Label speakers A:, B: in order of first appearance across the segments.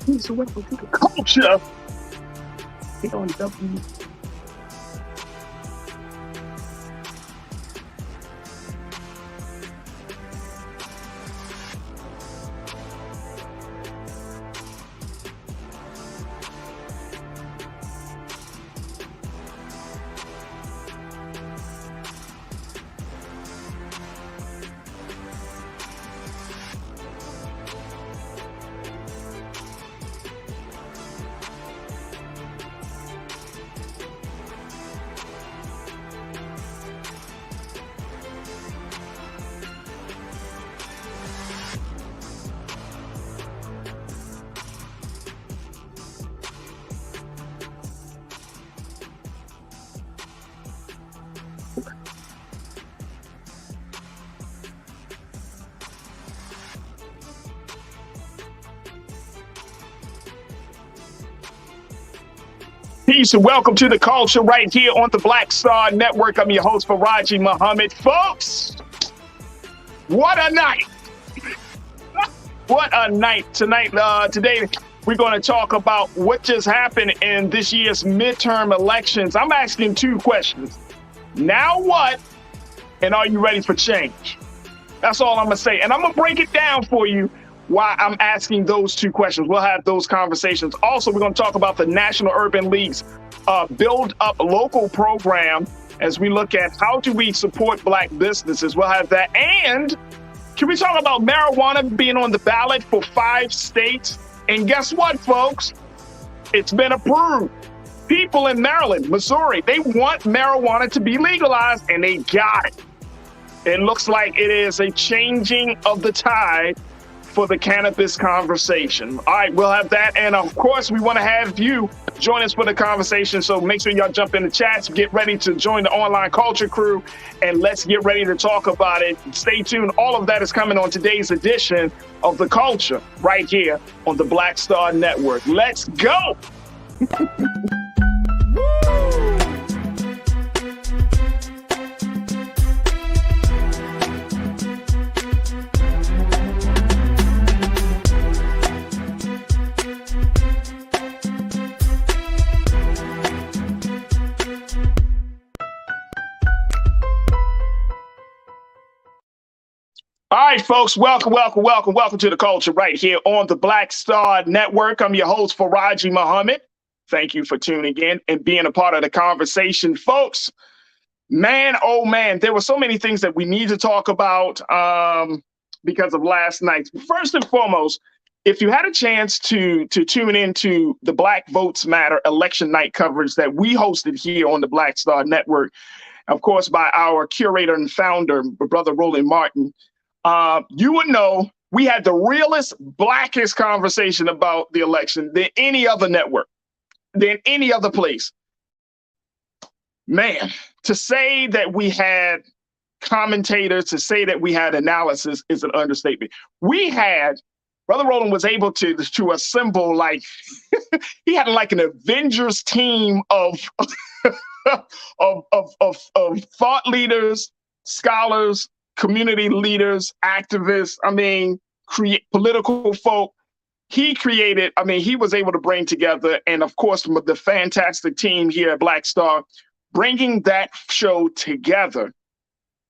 A: He's a welcome to the culture. Get on W. Peace and welcome to the culture right here on the Black Star Network. I'm your host, Farrajii Muhammad. Folks, what a night. What a night. Today, we're going to talk about what just happened in this year's midterm elections. I'm asking two questions. Now what? And are you ready for change? That's all I'm going to say. And I'm going to break it down for you why I'm asking those two questions. We'll have those conversations. Also, we're going to talk about the National Urban League's Build Up Local program as we look at how do we support Black businesses. We'll have that. And can we talk about marijuana being on the ballot for 5 states? And guess what, folks? It's been approved. People in Maryland, Missouri, they want marijuana to be legalized, and they got it. It looks like it is a changing of the tide for the cannabis conversation. All right, we'll have that. And of course, we want to have you join us for the conversation. So make sure y'all jump in the chats, get ready to join the online culture crew, and let's get ready to talk about it. Stay tuned. All of that is coming on today's edition of The Culture right here on the Black Star Network. Let's go. All right, folks, welcome to the culture right here on the Black Star Network. I'm your host, Farrajii Muhammad. Thank you for tuning in and being a part of the conversation, folks. Man, oh man, there were so many things that we need to talk about because of last night. First and foremost, if you had a chance to tune into the Black Votes Matter election night coverage that we hosted here on the Black Star Network, of course, by our curator and founder, Brother Roland Martin, you would know we had the realest, blackest conversation about the election than any other network, than any other place. Man, to say that we had commentators, to say that we had analysis is an understatement. We had, Brother Roland was able to assemble like, he had like an Avengers team of, of thought leaders, scholars, community leaders, activists, political folk. He was able to bring together, and of course, the fantastic team here at Black Star, bringing that show together,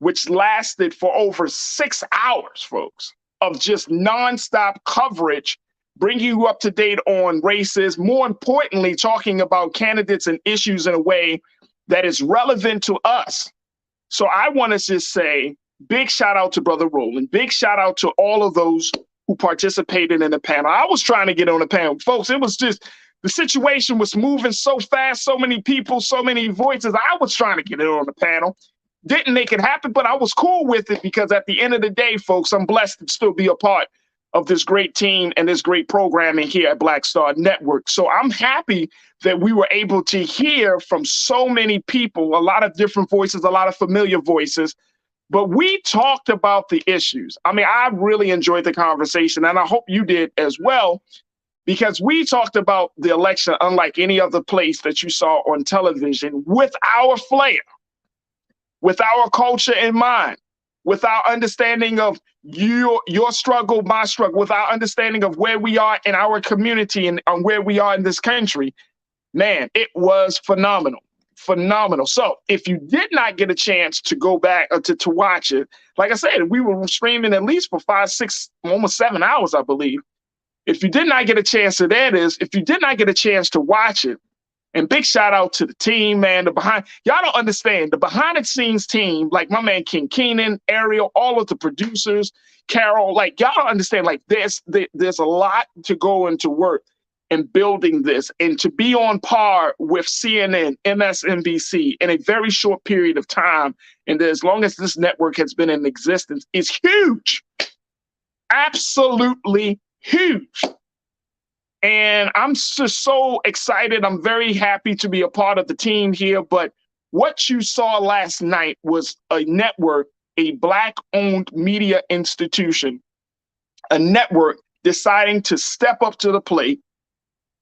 A: which lasted for over 6 hours, folks, of just nonstop coverage, bringing you up to date on races, more importantly, talking about candidates and issues in a way that is relevant to us. So I want to just say, big shout out to Brother Roland. Big shout out to all of those who participated in the panel. I was trying to get on the panel. Folks, it was just, the situation was moving so fast, so many people, so many voices. I was trying to get it on the panel. Didn't make it happen, but I was cool with it because at the end of the day, folks, I'm blessed to still be a part of this great team and this great programming here at Black Star Network. So I'm happy that we were able to hear from so many people, a lot of different voices, a lot of familiar voices. But we talked about the issues. I really enjoyed the conversation, and I hope you did as well, because we talked about the election unlike any other place that you saw on television, with our flair, with our culture in mind. with our understanding of your struggle, my struggle, with our understanding of where we are in our community and where we are in this country, man, it was phenomenal. Phenomenal. So if you did not get a chance to go back to watch it, like I said, we were streaming at least for 5, 6, almost 7 hours, I believe. If you did not get a chance to if you did not get a chance to watch it, and big shout out to the team, man. Y'all don't understand the behind the scenes team, like my man King Keenan, Ariel, all of the producers, Carol, like y'all don't understand, like there's a lot to go into work in building this, and to be on par with CNN, MSNBC in a very short period of time, and as long as this network has been in existence, is huge. Absolutely huge. And I'm just so excited. I'm very happy to be a part of the team here. But what you saw last night was a network, a Black-owned media institution, a network deciding to step up to the plate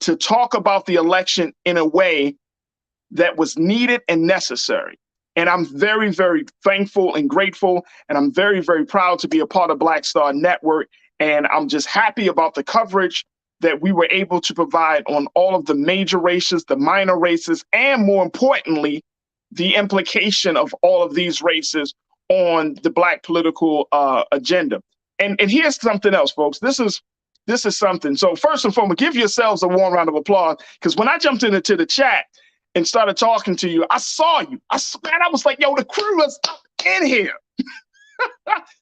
A: to talk about the election in a way that was needed and necessary. And I'm very, very thankful and grateful. And I'm very, very proud to be a part of Black Star Network. And I'm just happy about the coverage that we were able to provide on all of the major races, the minor races, and more importantly, the implication of all of these races on the Black political agenda. And here's something else, folks. This is something. So first and foremost, give yourselves a warm round of applause, because when I jumped into the chat and started talking to you, I saw you. I was like, yo, the crew is up in here.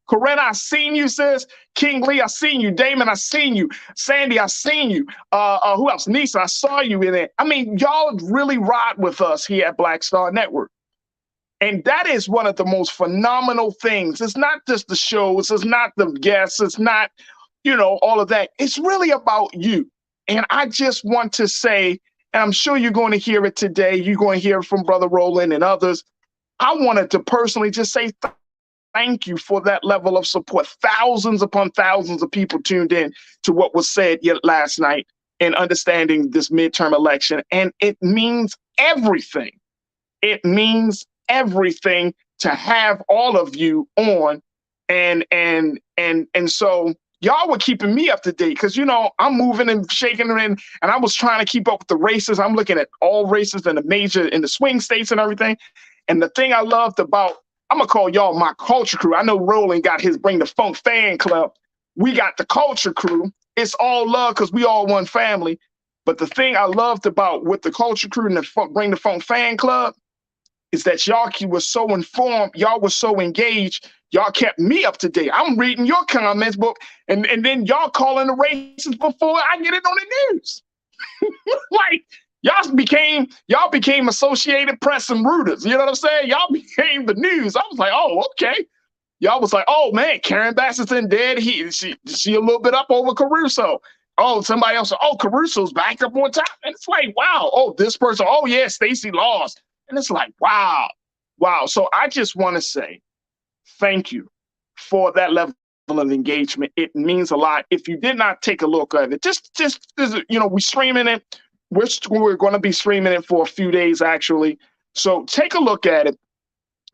A: Corinna, I seen you, sis. King Lee, I seen you. Damon, I seen you. Sandy, I seen you. Who else? Nisa, I saw you in it. I mean, y'all really ride with us here at Black Star Network. And that is one of the most phenomenal things. It's not just the shows. It's not the guests. It's not, all of that. It's really about you. And I just want to say, and I'm sure you're going to hear it today. You're going to hear it from Brother Roland and others. I wanted to personally just say thank you for that level of support. Thousands upon thousands of people tuned in to what was said yet last night in understanding this midterm election. And it means everything. It means everything to have all of you on. And so y'all were keeping me up to date, because, I'm moving and shaking and I was trying to keep up with the races. I'm looking at all races in the swing states and everything. And the thing I loved about, I'm going to call y'all my culture crew. I know Roland got his Bring the Funk fan club. We got the culture crew. It's all love because we all one family. But the thing I loved about with the culture crew and the Bring the Funk fan club is that y'all were so informed. Y'all were so engaged. Y'all kept me up to date. I'm reading your comments book, and then y'all calling the races before I get it on the news. Like, y'all became Associated Press and Reuters. You know what I'm saying? Y'all became the news. I was like, oh, okay. Y'all was like, oh man, Karen Bassington dead. She a little bit up over Caruso. Oh, somebody else. Oh, Caruso's back up on top. And it's like, wow. Oh, this person. Oh yeah, Stacey lost. And it's like, wow. So I just want to say thank you for that level of engagement. It means a lot. If you did not take a look at it, just we streaming it. We're going to be streaming it for a few days, actually. So take a look at it,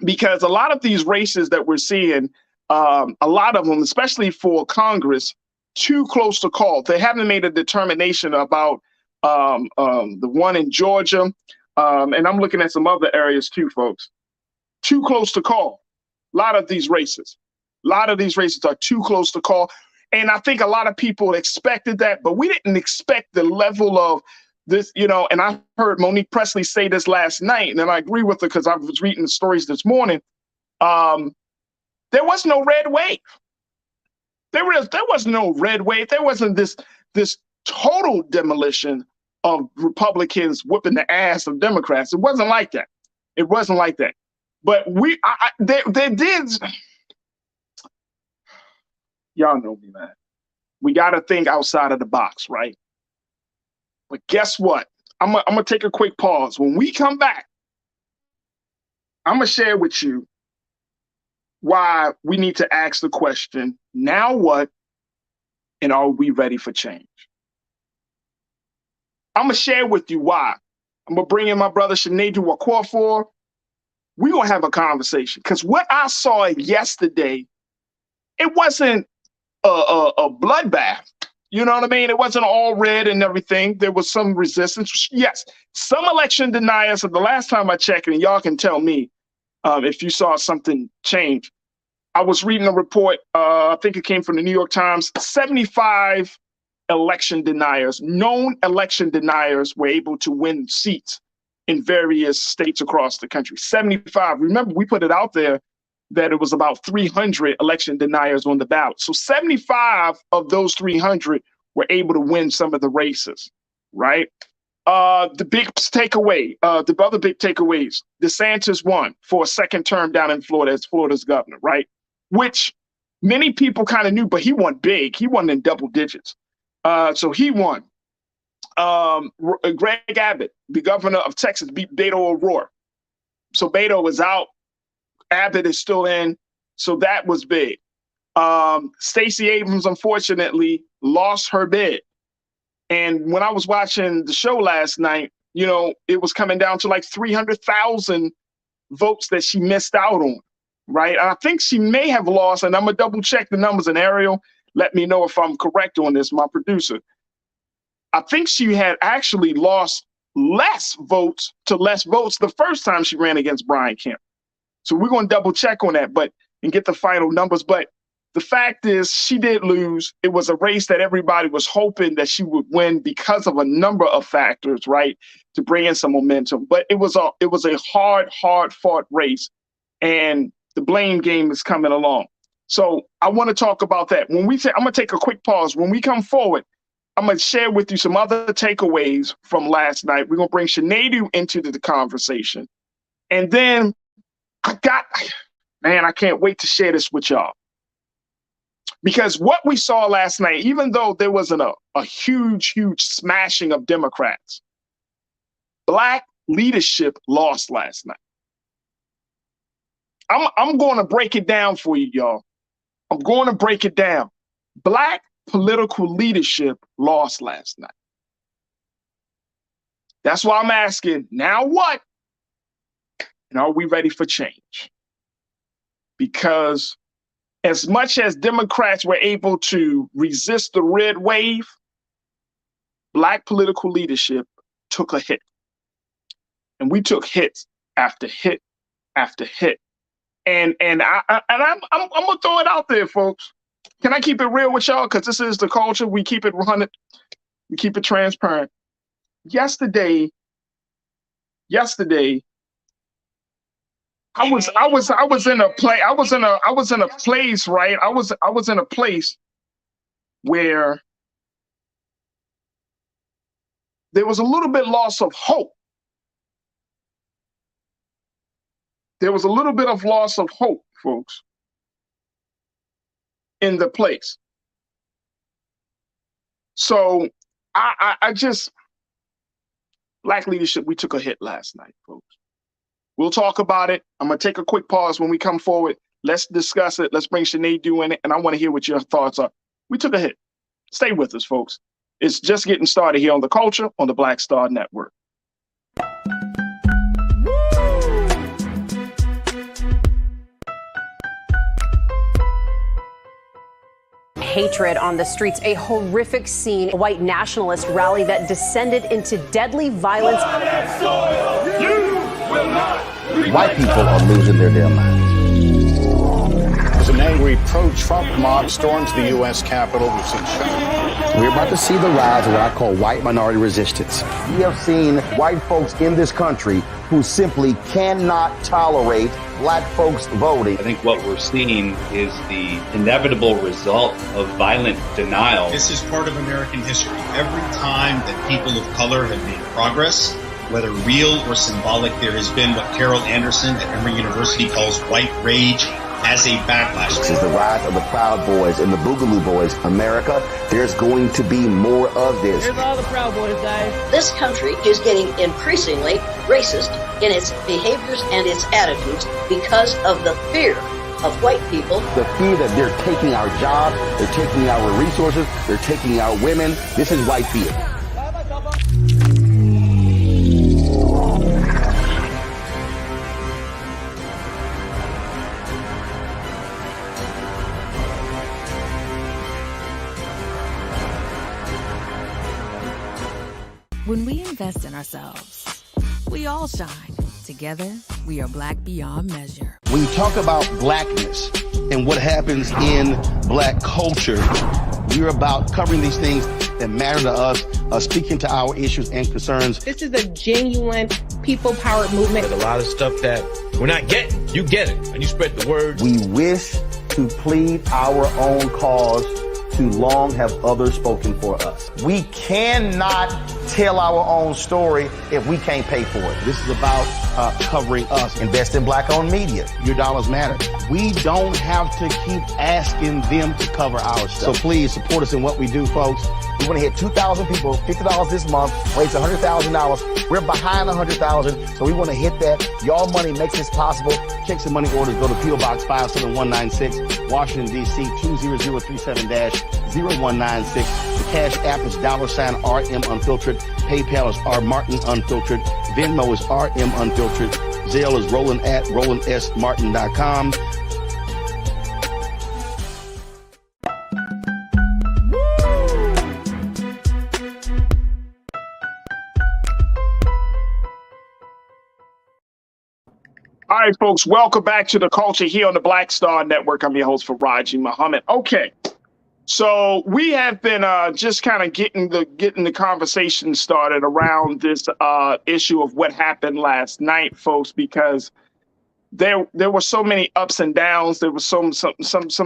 A: because a lot of these races that we're seeing, a lot of them, especially for Congress, too close to call. They haven't made a determination about the one in Georgia. And I'm looking at some other areas too, folks. Too close to call. A lot of these races are too close to call. And I think a lot of people expected that, but we didn't expect the level of this, and I heard Monique Presley say this last night, and I agree with her because I was reading the stories this morning. There was no red wave. There was no red wave. There wasn't this total demolition of Republicans whooping the ass of Democrats. It wasn't like that. But they did. Y'all know me, man. We got to think outside of the box, right? But guess what? I'm gonna take a quick pause. When we come back, I'm gonna share with you why we need to ask the question, now what, and are we ready for change? I'm gonna share with you why. I'm gonna bring in my brother Sinedu Okorafor. we're going to have a conversation. Because what I saw yesterday, it wasn't a bloodbath. You know what I mean? It wasn't all red and everything. There was some resistance. Yes, some election deniers, the last time I checked, and y'all can tell me if you saw something change. I was reading a report, I think it came from the New York Times, 75 election deniers, known election deniers, were able to win seats in various states across the country. 75. Remember, we put it out there that it was about 300 election deniers on the ballot. So 75 of those 300 were able to win some of the races, right? The big takeaway, the other big takeaways, DeSantis won for a second term down in Florida as Florida's governor, right? Which many people kind of knew, but he won big. He won in double digits. So he won. Greg Abbott, the governor of Texas, beat Beto O'Rourke. So Beto is out. Abbott is still in. So that was big. Stacey Abrams, unfortunately, lost her bid. And when I was watching the show last night, you know, it was coming down to like 300,000 votes that she missed out on, right? And I think she may have lost, and I'm going to double check the numbers, and Ariel, let me know if I'm correct on this, my producer. I think she had actually lost less votes the first time she ran against Brian Kemp. So we're going to double check on that, and get the final numbers. But the fact is, she did lose. It was a race that everybody was hoping that she would win because of a number of factors, right, to bring in some momentum. But it was a hard fought race, and the blame game is coming along. So I want to talk about that. I'm going to take a quick pause. When we come forward, I'm going to share with you some other takeaways from last night. We're going to bring Sinead into the conversation. And then I can't wait to share this with y'all. Because what we saw last night, even though there wasn't a huge smashing of Democrats, Black leadership lost last night. I'm going to break it down for you, y'all. I'm going to break it down. Black political leadership lost last night. That's why I'm asking, now what? And are we ready for change? Because as much as Democrats were able to resist the red wave, Black political leadership took a hit. And we took hits after hit after hit. And I'm gonna throw it out there, folks. Can I keep it real with y'all? Because this is the culture. We keep it 100. We keep it transparent. Yesterday, I was in a place, right? I was in a place where there was a little bit loss of hope. There was a little bit of loss of hope, folks, in the place. So I just, Black leadership, we took a hit last night, folks. We'll talk about it. I'm going to take a quick pause when we come forward. Let's discuss it. Let's bring Sinead in it, and I want to hear what your thoughts are. We took a hit. Stay with us, folks. It's just getting started here on The Culture on the Black Star Network.
B: Hatred on the streets, a horrific scene, a white nationalist rally that descended into deadly violence.
C: White people are losing their damn minds.
D: As an angry pro-Trump mob storms the U.S. Capitol, we've seen shootings.
C: We're about to see the rise of what I call white minority resistance. We have seen white folks in this country who simply cannot tolerate Black folks voting.
E: I think what we're seeing is the inevitable result of violent denial.
F: This is part of American history. Every time that people of color have made progress, whether real or symbolic, there has been what Carol Anderson at Emory University calls white rage as a backlash.
C: This is the rise of the Proud Boys and the Boogaloo Boys. America, there's going to be more of this.
G: Here's all the Proud Boys, guys.
H: This country is getting increasingly racist in its behaviors and its attitudes because of the fear of white people.
C: The fear that they're taking our jobs, they're taking our resources, they're taking our women. This is white fear.
G: When we invest in ourselves, we all shine. Together, we are Black beyond measure.
C: When you talk about blackness and what happens in black culture, we're about covering these things that matter to us, speaking to our issues and concerns.
I: This is a genuine people-powered movement.
J: There's a lot of stuff that we're not getting. You get it, and you spread the word.
C: We wish to plead our own cause. Too long have others spoken for us. We cannot tell our own story if we can't pay for it. This is about covering us. Invest in black-owned media. Your dollars matter. We don't have to keep asking them to cover our stuff. So please support us in what we do, folks. We want to hit 2,000 people, $50 this month, raise $100,000. We're behind 100,000, so we want to hit that. Y'all money makes this possible. Checks and money orders go to P.O. Box 57196, Washington, D.C. 20037-0196. The Cash App is $RM Unfiltered. PayPal is R Martin Unfiltered. Venmo is RM Unfiltered. Zelle is Roland@RolandSMartin.com.
A: All right, folks, welcome back to The Culture here on the Black Star Network. I'm your host, Farrajii Muhammad. Okay, so we have been just kind of getting the conversation started around this issue of what happened last night, folks, because there were so many ups and downs. There was some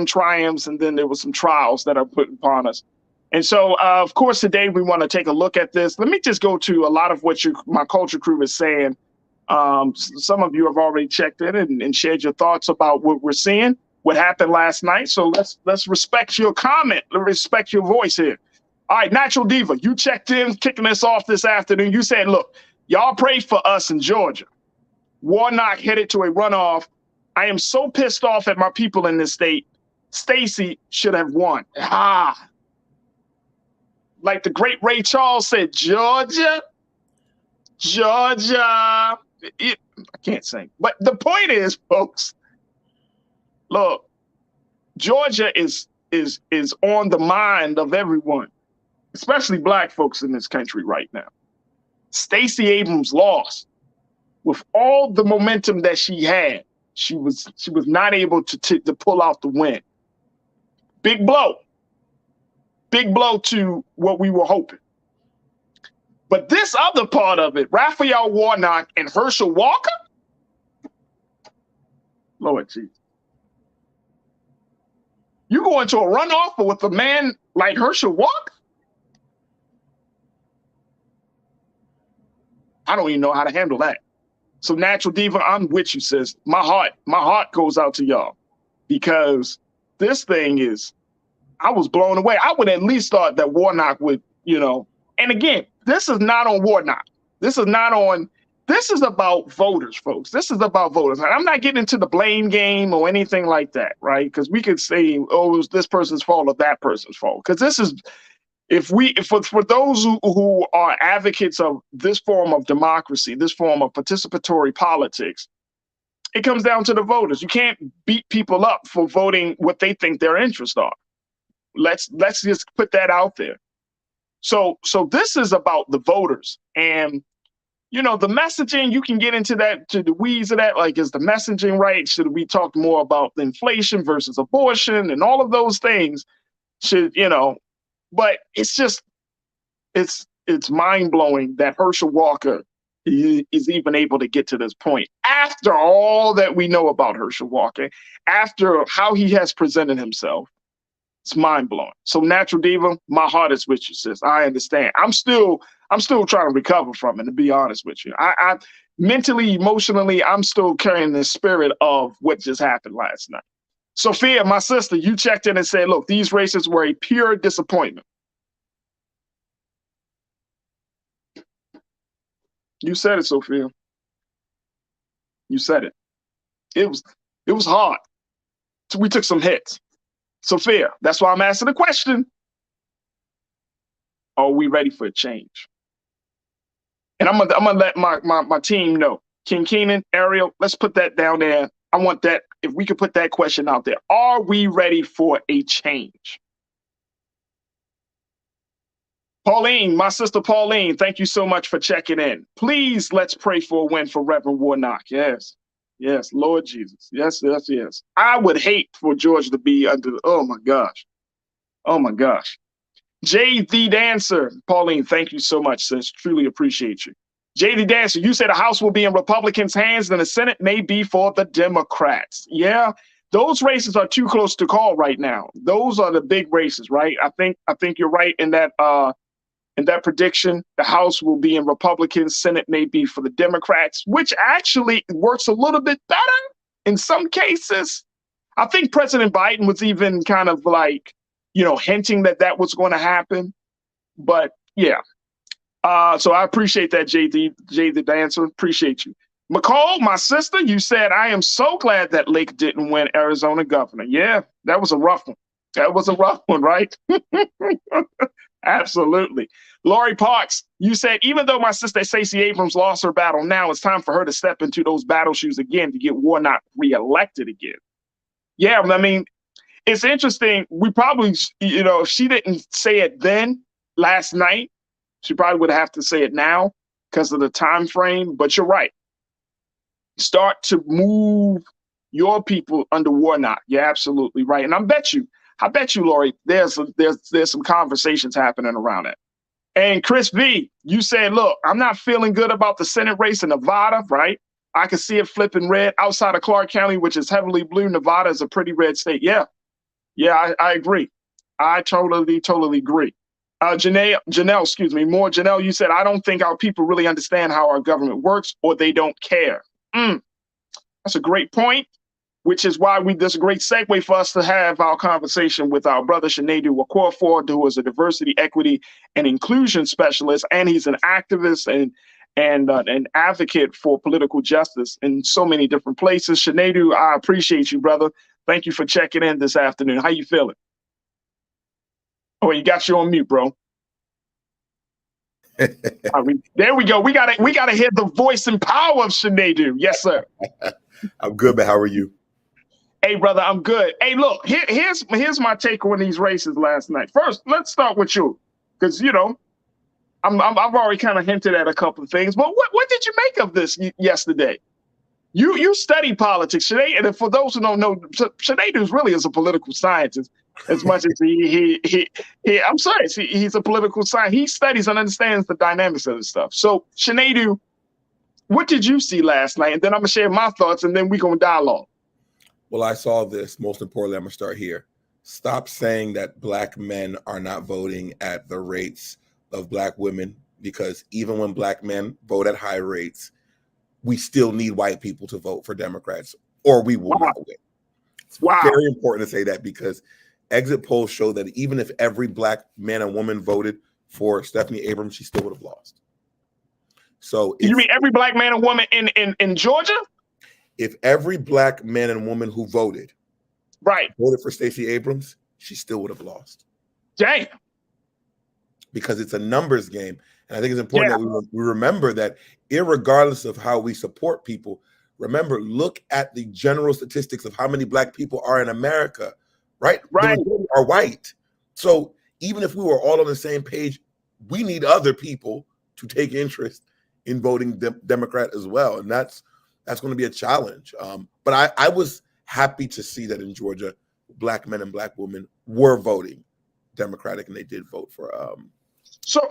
A: triumphs, and then there were some trials that are put upon us. And so, of course, today we want to take a look at this. Let me just go to a lot of what my culture crew is saying. Some of you have already checked in and shared your thoughts about what we're seeing, what happened last night. So let's respect your comment. Let's respect your voice here. All right, Natural Diva, you checked in, kicking us off this afternoon. You said, look, y'all pray for us in Georgia. Warnock headed to a runoff. I am so pissed off at my people in this state. Stacey should have won. Like the great Ray Charles said, Georgia. I can't sing. But the point is, folks, look, Georgia is on the mind of everyone, especially black folks in this country right now. Stacey Abrams lost. With all the momentum that she had, she was not able to pull out the win. Big blow. Big blow to what we were hoping. But this other part of it, Raphael Warnock and Herschel Walker, Lord Jesus. You go into a runoff with a man like Herschel Walker? I don't even know how to handle that. So Natural Diva, I'm with you, sis. My heart goes out to y'all because this thing is, I was blown away. I would at least thought that Warnock would, and again, this is not on Warnock. This is about voters, folks. This is about voters. I'm not getting into the blame game or anything like that, right? Because we could say, oh, it was this person's fault or that person's fault. Because this is, for those who are advocates of this form of democracy, this form of participatory politics, it comes down to the voters. You can't beat people up for voting what they think their interests are. Let's just put that out there. So this is about the voters, and the messaging, you can get into that, to the weeds of that. Like, is the messaging right? Should we talk more about inflation versus abortion and all of those things? But it's just, it's mind blowing that Herschel Walker is even able to get to this point after all that we know about Herschel Walker, after how he has presented himself. It's mind blowing. So Natural Diva, my heart is with you, sis. I understand. I'm still trying to recover from it, to be honest with you. I mentally, emotionally, I'm still carrying the spirit of what just happened last night. Sophia, my sister, you checked in and said, look, these races were a pure disappointment. You said it, Sophia. You said it. It was hard. We took some hits. Sophia, that's why I'm asking the question. Are we ready for a change? And I'm gonna let my team know. King Keenan, Ariel, let's put that down there. I want that, if we could put that question out there. Are we ready for a change? Pauline, my sister Pauline, thank you so much for checking in. Please, let's pray for a win for Reverend Warnock. Yes. Yes, Lord Jesus. Yes, yes, yes. I would hate for Georgia to be under, oh my gosh. Oh my gosh. Jay the Dancer, Pauline, thank you so much, sis. Truly appreciate you. Jay the Dancer, you said the House will be in Republicans' hands and the Senate may be for the Democrats. Yeah, those races are too close to call right now. Those are the big races, right? I think you're right in that prediction. The House will be in Republicans, Senate may be for the Democrats, which actually works a little bit better in some cases. I think President Biden was even kind of like, hinting that was going to happen. But yeah. So I appreciate that, Jay the Dancer. Appreciate you. McCall, my sister, you said, I am so glad that Lake didn't win Arizona governor. Yeah, that was a rough one. That was a rough one, right? Absolutely. Laurie Parks, you said, even though my sister Stacey Abrams lost her battle now, it's time for her to step into those battle shoes again to get Warnock reelected again. Yeah, I mean, it's interesting. We probably, if she didn't say it then last night, she probably would have to say it now because of the time frame. But you're right. Start to move your people under Warnock. You're absolutely right. And I bet you, Lori, there's some conversations happening around it. And Chris V, you said, look, I'm not feeling good about the Senate race in Nevada, right? I can see it flipping red outside of Clark County, which is heavily blue. Nevada is a pretty red state. Yeah, I agree. I totally agree. Janelle, you said, I don't think our people really understand how our government works or they don't care. That's a great point, which is why this is a great segue for us to have our conversation with our brother Sinedu Okorafor, who is a diversity, equity, and inclusion specialist, and he's an activist and an advocate for political justice in so many different places. Sinedu, I appreciate you, brother. Thank you for checking in this afternoon. How you feeling? Oh, you got you on mute, bro. There we go. We gotta hear the voice and power of Sinedu. Yes, sir.
K: I'm good, man. How are you?
A: Hey, brother, I'm good. Hey, look, here's my take on these races last night. First, let's start with you, because I've already kind of hinted at a couple of things. But what did you make of this yesterday? You study politics, Sinedu, and for those who don't know, Sinedu really is a political scientist. As much as he's a political scientist. He studies and understands the dynamics of this stuff. So, Sinedu, what did you see last night? And then I'm gonna share my thoughts, and then we're gonna dialogue.
K: Well, I saw this. Most importantly, I'm gonna start here. Stop saying that Black men are not voting at the rates of Black women, because even when Black men vote at high rates, we still need white people to vote for Democrats, or we will not win. It's very important to say that, because exit polls show that even if every Black man and woman voted for Stephanie Abrams, she still would have lost. So you mean every Black man and woman in Georgia? If every Black man and woman who voted voted for Stacey Abrams, she still would have lost. Dang. Because it's a numbers game. And I think it's important that we remember that, irregardless of how we support people, look at the general statistics of how many Black people are in America. Right. The majority are white. So even if we were all on the same page, we need other people to take interest in voting Democrat as well. And that's going to be a challenge. But I was happy to see that in Georgia, Black men and Black women were voting Democratic, and they did vote for. So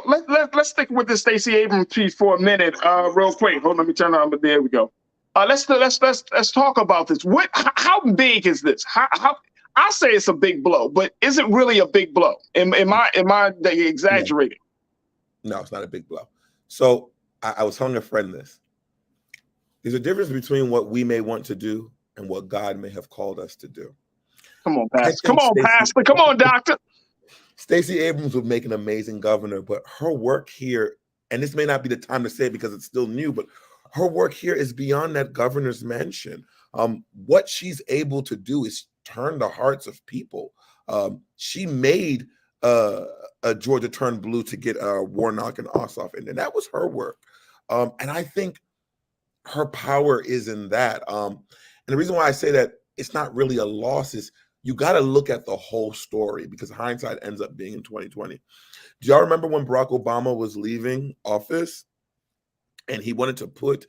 K: let's stick with the Stacey Abrams piece for a minute, real quick. Hold on, let me turn on. But there we go. Let's talk about this. How big is this? How I say it's a big blow, but is it really a big blow? Am I exaggerating? No, it's not a big blow. So I was telling a friend this. There's a difference between what we may want to do and what God may have called us to do. Come on, Pastor. Come on, Pastor. Come on, Doctor. Stacey Abrams would make an amazing governor, but her work here, and this may not be the time to say it because it's still new, but her work here is beyond that governor's mansion. What she's able to do is turn the hearts of people. She made Georgia turn blue to get Warnock and Ossoff in, and that was her work. And I think her power is in that. And the reason why I say that it's not really a loss is you got to look at the whole story because hindsight ends up being in 2020. Do y'all remember when Barack Obama was leaving office and he wanted to put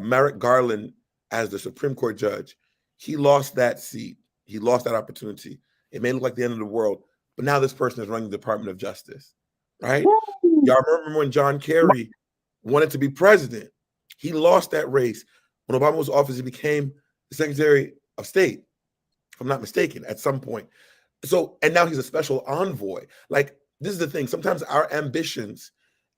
K: Merrick Garland as the Supreme Court judge? He lost that seat. He lost that opportunity. It may look like the end of the world, but now this person is running the Department of Justice, right?
A: Woo!
K: Y'all remember when John Kerry wanted to be president? He lost that race. When Obama was in office, he became the Secretary of State, if I'm not mistaken, at some point. So, and now he's a special envoy. Like, this is the thing. Sometimes our ambitions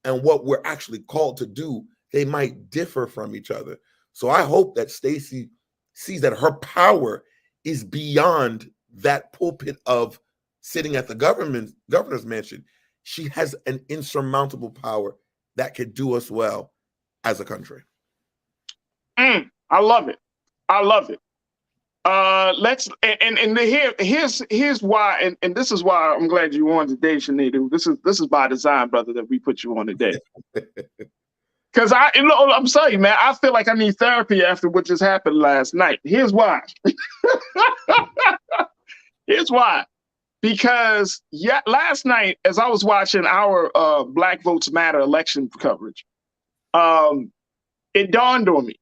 K: and what we're actually called to do, they might differ from each other. So I hope that Stacey sees that her power is beyond that pulpit of sitting at the governor's mansion. She has an insurmountable power that could do us well as a country.
A: I love it. I love it. Here's why, and this is why I'm glad you on today, Sinead. This is by design, brother, that we put you on today. Because I'm sorry, man, I feel like I need therapy after what just happened last night. Here's why. Here's why. Because last night, as I was watching our Black Votes Matter election coverage, it dawned on me.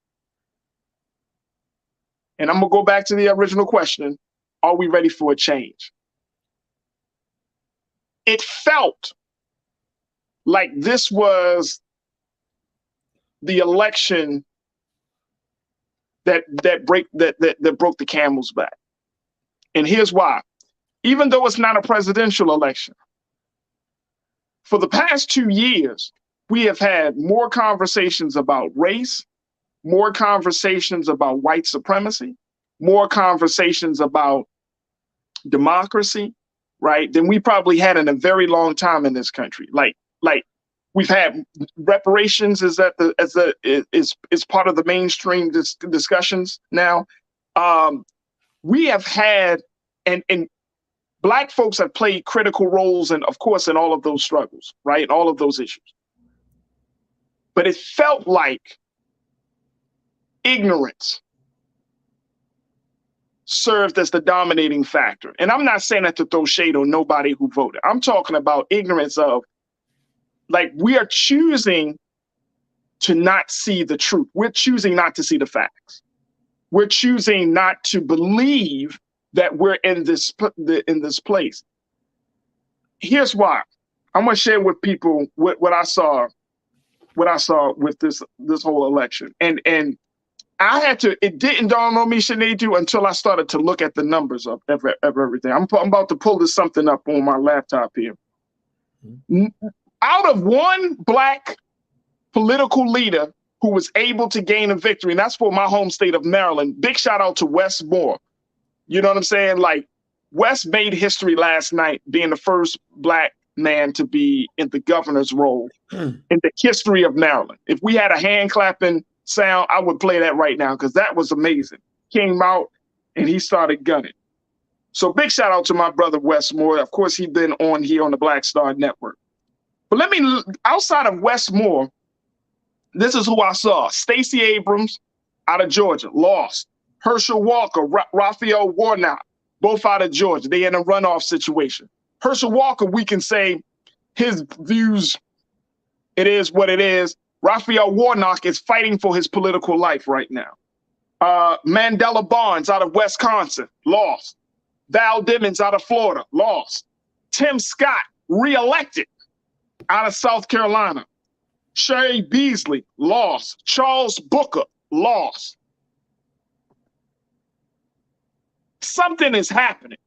A: And I'm going to go back to the original question. Are we ready for a change? It felt like this was the election that broke the camel's back. And here's why. Even though it's not a presidential election, for the past 2 years, we have had more conversations about race, more conversations about white supremacy, more conversations about democracy, right, than we probably had in a very long time in this country. Like we've had reparations is part of the mainstream discussions now. We have had and Black folks have played critical roles in, of course, in all of those struggles, right, all of those issues. But it felt like ignorance served as the dominating factor. And I'm not saying that to throw shade on nobody who voted. I'm talking about ignorance of, like, we are choosing to not see the truth. We're choosing not to see the facts. We're choosing not to believe that we're in this place. Here's why. I'm going to share with people what I saw with this whole election. And I had to, it didn't dawn on me, Sinead, until I started to look at the numbers of everything. I'm about to pull this something up on my laptop here. Out of one Black political leader who was able to gain a victory, and that's for my home state of Maryland, big shout out to Wes Moore. You know what I'm saying? Like, Wes made history last night being the first Black man to be in the governor's role in the history of Maryland. If we had a hand clapping sound, I would play that right now because that was amazing. Came out and he started gunning. So big shout out to my brother Wes Moore. Of course, he's been on here on the Black Star Network. But outside of Wes Moore, this is who I saw. Stacey Abrams out of Georgia, lost. Herschel Walker, Raphael Warnock, both out of Georgia. They in a runoff situation. Herschel Walker, we can say his views, it is what it is. Raphael Warnock is fighting for his political life right now. Mandela Barnes out of Wisconsin, lost. Val Demings out of Florida, lost. Tim Scott, reelected out of South Carolina. Sherry Beasley, lost. Charles Booker, lost. Something is happening.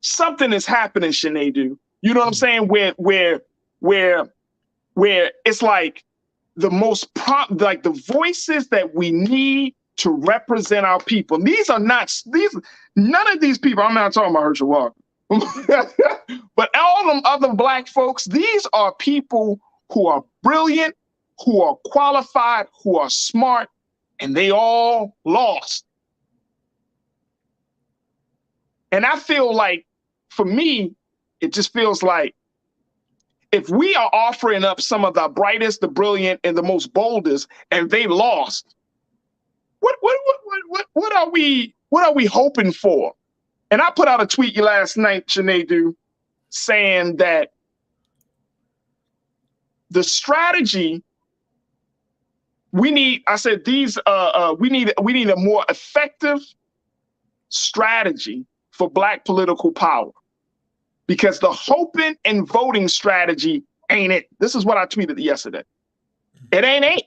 A: Something is happening, Sinead. You know what I'm saying? Where it's like the most like the voices that we need to represent our people. None of these people, I'm not talking about Herschel Walker, but all them other Black folks, these are people who are brilliant, who are qualified, who are smart, and they all lost. And I feel like, for me, it just feels like if we are offering up some of the brightest, the brilliant, and the most boldest, and they lost, What are we hoping for? And I put out a tweet last night, Sinead, saying that the strategy we need, I said we need a more effective strategy for Black political power, because the hoping and voting strategy ain't it. This is what I tweeted yesterday. It ain't it.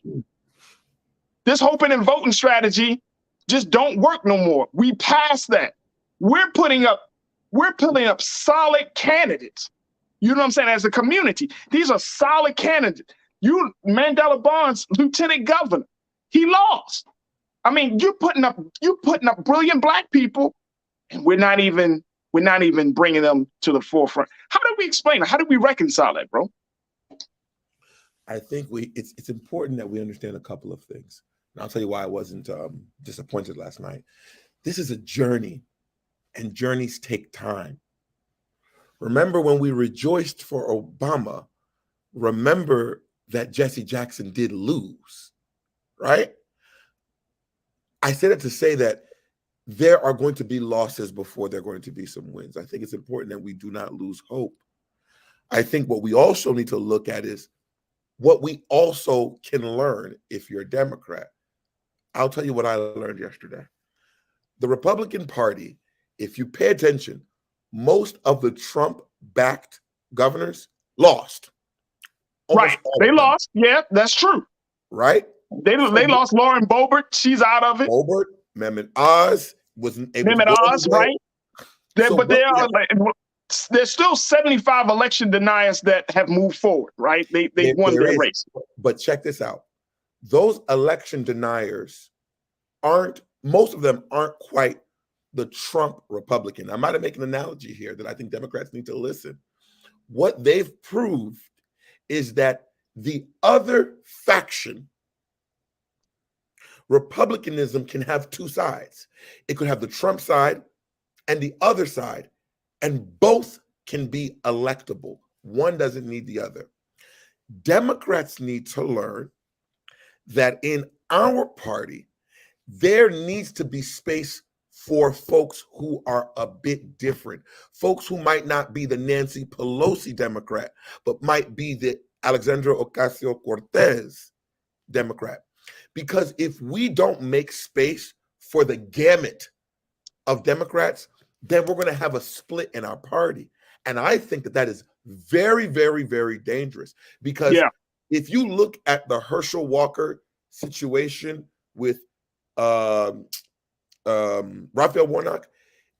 A: This hoping and voting strategy just don't work no more. We passed that. We're putting up solid candidates. You know what I'm saying? As a community, these are solid candidates. Mandela Barnes, lieutenant governor, he lost. I mean, you're putting up brilliant Black people, and we're not even bringing them to the forefront. How do we explain it? How do we reconcile that, bro?
K: I think it's important that we understand a couple of things. And I'll tell you why I wasn't disappointed last night. This is a journey, and journeys take time. Remember when we rejoiced for Obama, remember that Jesse Jackson did lose, right? I said it to say that there are going to be losses before there are going to be some wins. I think it's important that we do not lose hope. I think what we also need to look at is what we also can learn if you're a Democrat. I'll tell you what I learned yesterday. The Republican Party, if you pay attention, most of the Trump-backed governors lost.
A: Right, they lost. Yeah, that's true.
K: Right?
A: They lost Lauren Boebert. She's out of it.
K: Boebert, Mehmet Oz wasn't able to go
A: Oz, right? But there's still 75 election deniers that have moved forward, right? They won their race.
K: But check this out. Those election deniers most of them aren't quite the Trump Republican. I might have made an analogy here that I think Democrats need to listen. What they've proved is that the other faction, Republicanism, can have two sides. It could have the Trump side and the other side, and both can be electable. One doesn't need the other. Democrats need to learn that in our party, there needs to be space for folks who are a bit different, folks who might not be the Nancy Pelosi Democrat, but might be the Alexandria Ocasio-Cortez Democrat. Because if we don't make space for the gamut of Democrats, then we're going to have a split in our party. And I think that is very, very, very dangerous, because if you look at the Herschel Walker situation with Raphael Warnock,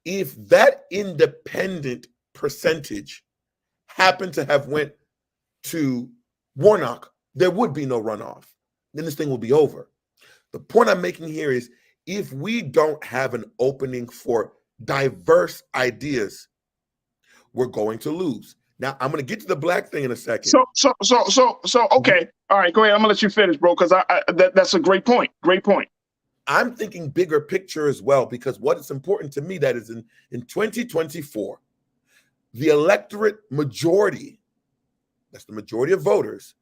K: if that independent percentage happened to have went to Warnock, there would be no runoff. Then this thing will be over. The point I'm making here is, if we don't have an opening for diverse ideas, we're going to lose. Now, I'm going to get to the Black thing in a second.
A: So, okay. All right, go ahead. I'm going to let you finish, bro, because that's a great point. Great point.
K: I'm thinking bigger picture as well, because what is important to me, that is in 2024, the electorate majority, that's the majority of voters,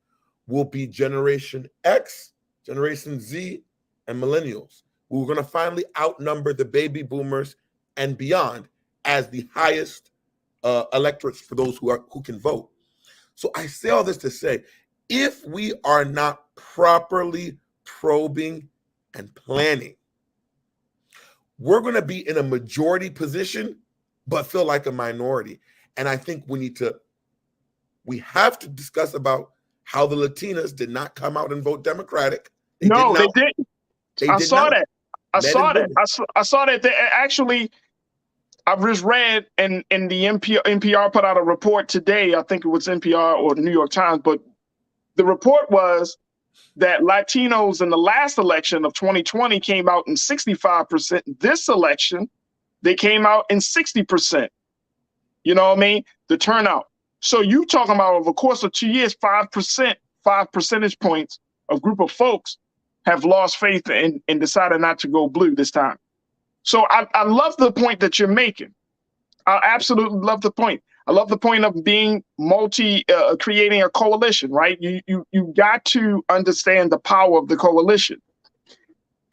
K: will be Generation X, Generation Z, and Millennials. We're going to finally outnumber the baby boomers and beyond as the highest electorates for those who can vote. So I say all this to say, if we are not properly probing and planning, we're going to be in a majority position, but feel like a minority. And I think we have to discuss about how the Latinas did not come out and vote Democratic.
A: They didn't. I saw that. I saw that. They actually, I've just read, and the NPR put out a report today. I think it was NPR or the New York Times, but the report was that Latinos in the last election of 2020 came out in 65%. This election, they came out in 60%. You know what I mean? The turnout. So you talking about over the course of 2 years, 5%, 5 percentage points of group of folks have lost faith and decided not to go blue this time. So I love the point that you're making. I absolutely love the point. I love the point of being creating a coalition, right? You got to understand the power of the coalition.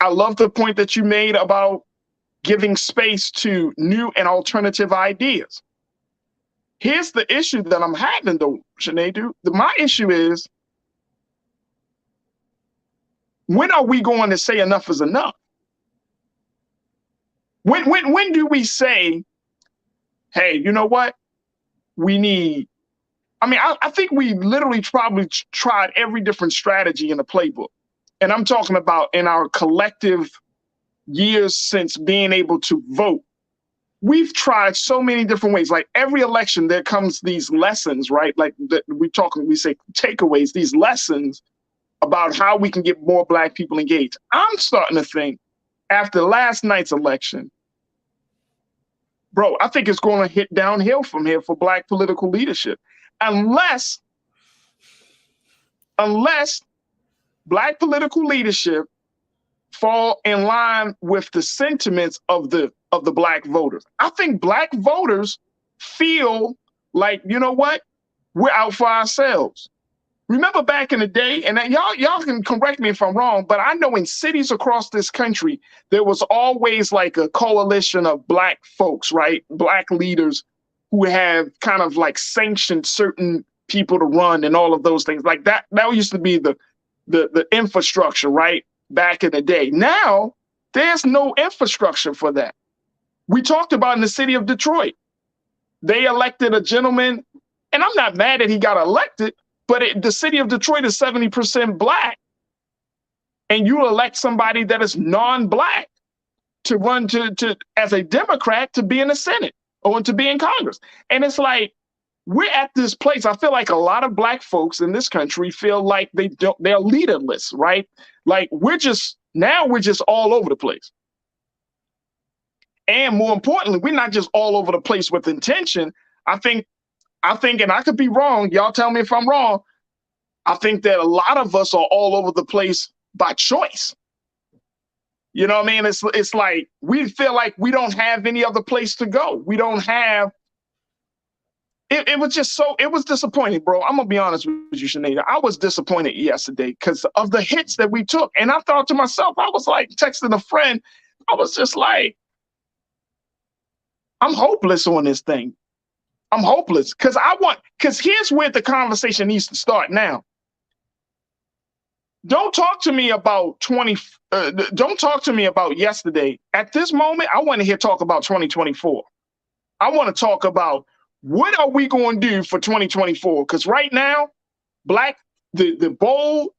A: I love the point that you made about giving space to new and alternative ideas. Here's the issue that I'm having, though, Sinead. My issue is, when are we going to say enough is enough? When do we say, hey, you know what? We need, I think we literally probably tried every different strategy in the playbook. And I'm talking about in our collective years since being able to vote. We've tried so many different ways. Like every election, there comes these lessons, right? Like we say takeaways, these lessons about how we can get more Black people engaged. I'm starting to think after last night's election, bro, I think it's going to hit downhill from here for Black political leadership. Unless Black political leadership fall in line with the sentiments of the Black voters. I think Black voters feel like, you know what? We're out for ourselves. Remember back in the day, and y'all can correct me if I'm wrong, but I know in cities across this country, there was always like a coalition of Black folks, right? Black leaders who have kind of like sanctioned certain people to run and all of those things. Like that used to be the infrastructure, right? Back in the day. Now, there's no infrastructure for that. We talked about in the city of Detroit, they elected a gentleman, and I'm not mad that he got elected, but the city of Detroit is 70% Black, and you elect somebody that is non-Black to run to as a Democrat to be in the Senate or to be in Congress. And it's like, we're at this place. I feel like a lot of Black folks in this country feel like they're leaderless, right? Like we're just all over the place. And more importantly, we're not just all over the place with intention. I think, and I could be wrong, y'all tell me if I'm wrong, I think that a lot of us are all over the place by choice. You know what I mean? It's like we feel like we don't have any other place to go. We don't have. It was disappointing, bro. I'm gonna be honest with you, Sinead. I was disappointed yesterday because of the hits that we took. And I thought to myself, I was like texting a friend, I was just like, I'm hopeless on this thing. I'm hopeless because here's where the conversation needs to start now. Don't talk to me about don't talk to me about yesterday. At this moment, I want to hear talk about 2024. I want to talk about what are we going to do for 2024? Because right now, the bold,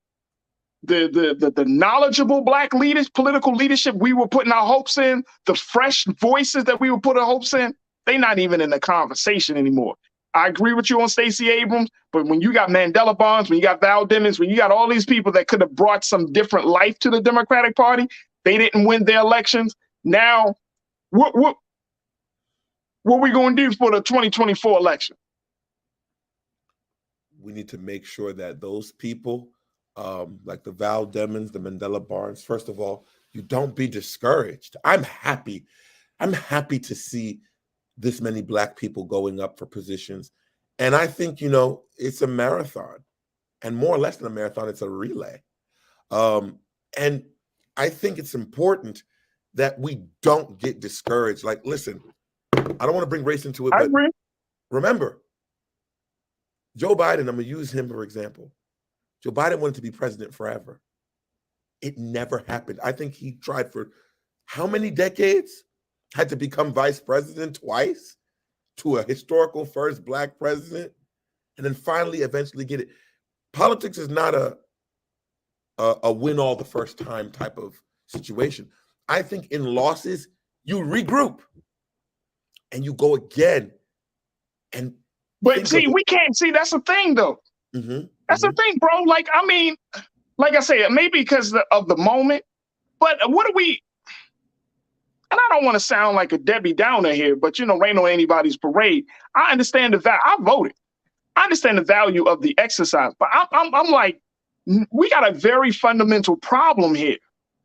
A: the knowledgeable Black leaders, political leadership we were putting our hopes in, the fresh voices that we were putting our hopes in, they're not even in the conversation anymore. I agree with you on Stacey Abrams, but when you got Mandela Barnes, when you got Val Demings, when you got all these people that could have brought some different life to the Democratic Party, they didn't win their elections. Now, what are we going to do for the 2024 election?
K: We need to make sure that those people, like the Val Demings, the Mandela Barnes, first of all, you don't be discouraged. I'm happy to see this many Black people going up for positions. And I think, it's a marathon, and more or less than a marathon, it's a relay. And I think it's important that we don't get discouraged. Like, listen, I don't want to bring race into it, but remember, Joe Biden, I'm going to use him for example. Joe Biden wanted to be president forever. It never happened. I think he tried for how many decades? Had to become vice president twice to a historical first Black president, and then finally eventually get it. Politics is not a win all the first time type of situation. I think in losses, you regroup and you go again.
A: But see, we can't see. That's the thing, though. That's the thing, bro. Like I said, maybe because of the moment, but what do we? And I don't want to sound like a Debbie Downer here, but rain on anybody's parade. I understand the value. I voted. I understand the value of the exercise, but I'm like, we got a very fundamental problem here.